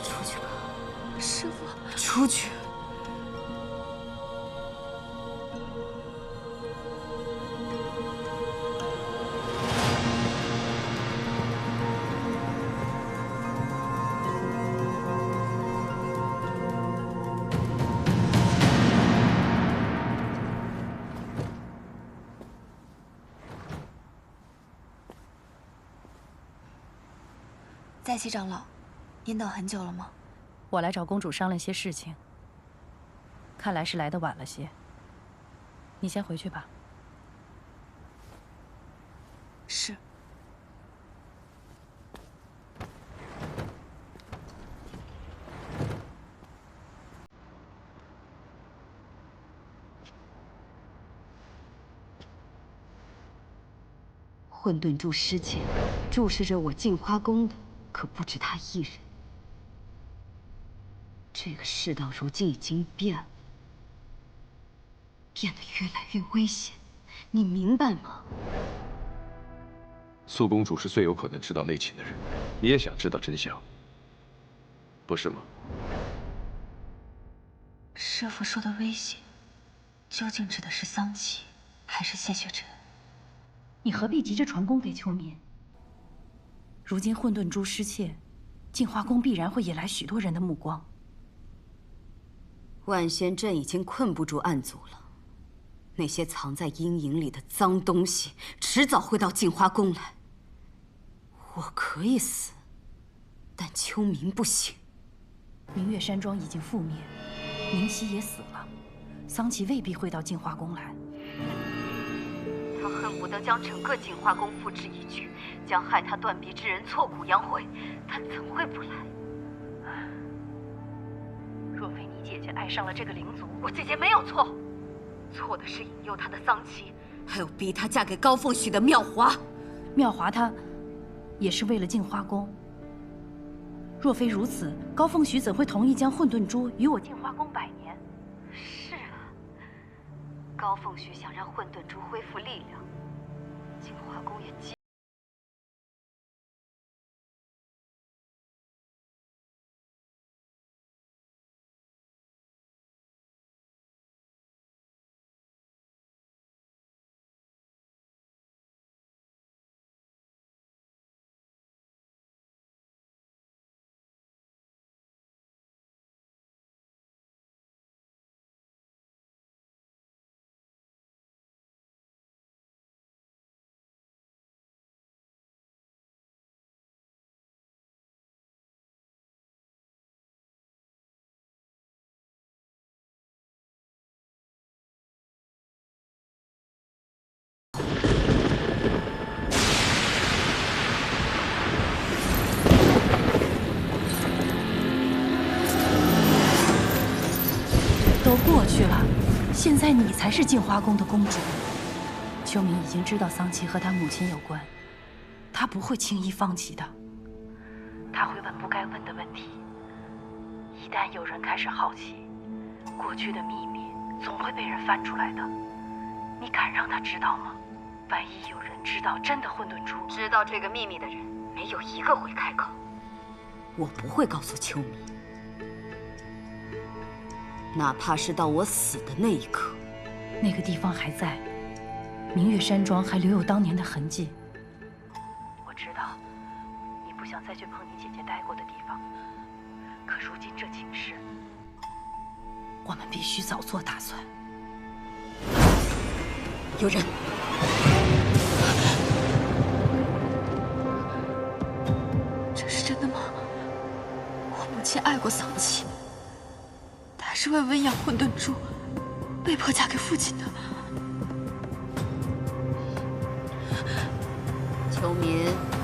出去吧，师傅。出去。在西长老，您等很久了吗？我来找公主商量些事情，看来是来得晚了些。你先回去吧。是。混沌珠师姐注视着我镜花宫的可不止他一人。这个世道如今已经变了，变得越来越危险，你明白吗？苏公主是最有可能知道内情的人，你也想知道真相，不是吗？师父说的危险，究竟指的是桑琪，还是谢雪晨？你何必急着传功给秋眠？如今混沌珠失窃，镜花宫必然会引来许多人的目光。万仙阵已经困不住暗族了，那些藏在阴影里的脏东西，迟早会到镜花宫来。我可以死，但秋明不行。明月山庄已经覆灭，明熙也死了，桑琪未必会到镜花宫来。他恨不得将整个镜花宫付之一炬，将害他断臂之人挫骨扬灰，他怎会不来？若非你姐姐爱上了这个灵族，我姐姐没有错，错的是引诱她的桑琪，还有逼她嫁给高凤许的妙华。妙华她也是为了镜花宫。若非如此，高凤许怎会同意将混沌珠与我镜花宫百年？是啊，高凤许想让混沌珠恢复力量，镜花宫也急。都过去了，现在你才是镜花宫的公主。秋明已经知道桑琪和他母亲有关，他不会轻易放弃的。他会问不该问的问题。一旦有人开始好奇，过去的秘密总会被人翻出来的。你敢让他知道吗？万一有人知道真的混沌珠，知道这个秘密的人没有一个会开口。我不会告诉秋明。哪怕是到我死的那一刻，那个地方还在，明月山庄还留有当年的痕迹。我知道，再去碰你姐姐待过的地方。可如今这情势，我们必须早做打算。有人！这是真的吗？我母亲爱过桑琪，她是为温养混沌珠，被迫嫁给父亲的。秋民。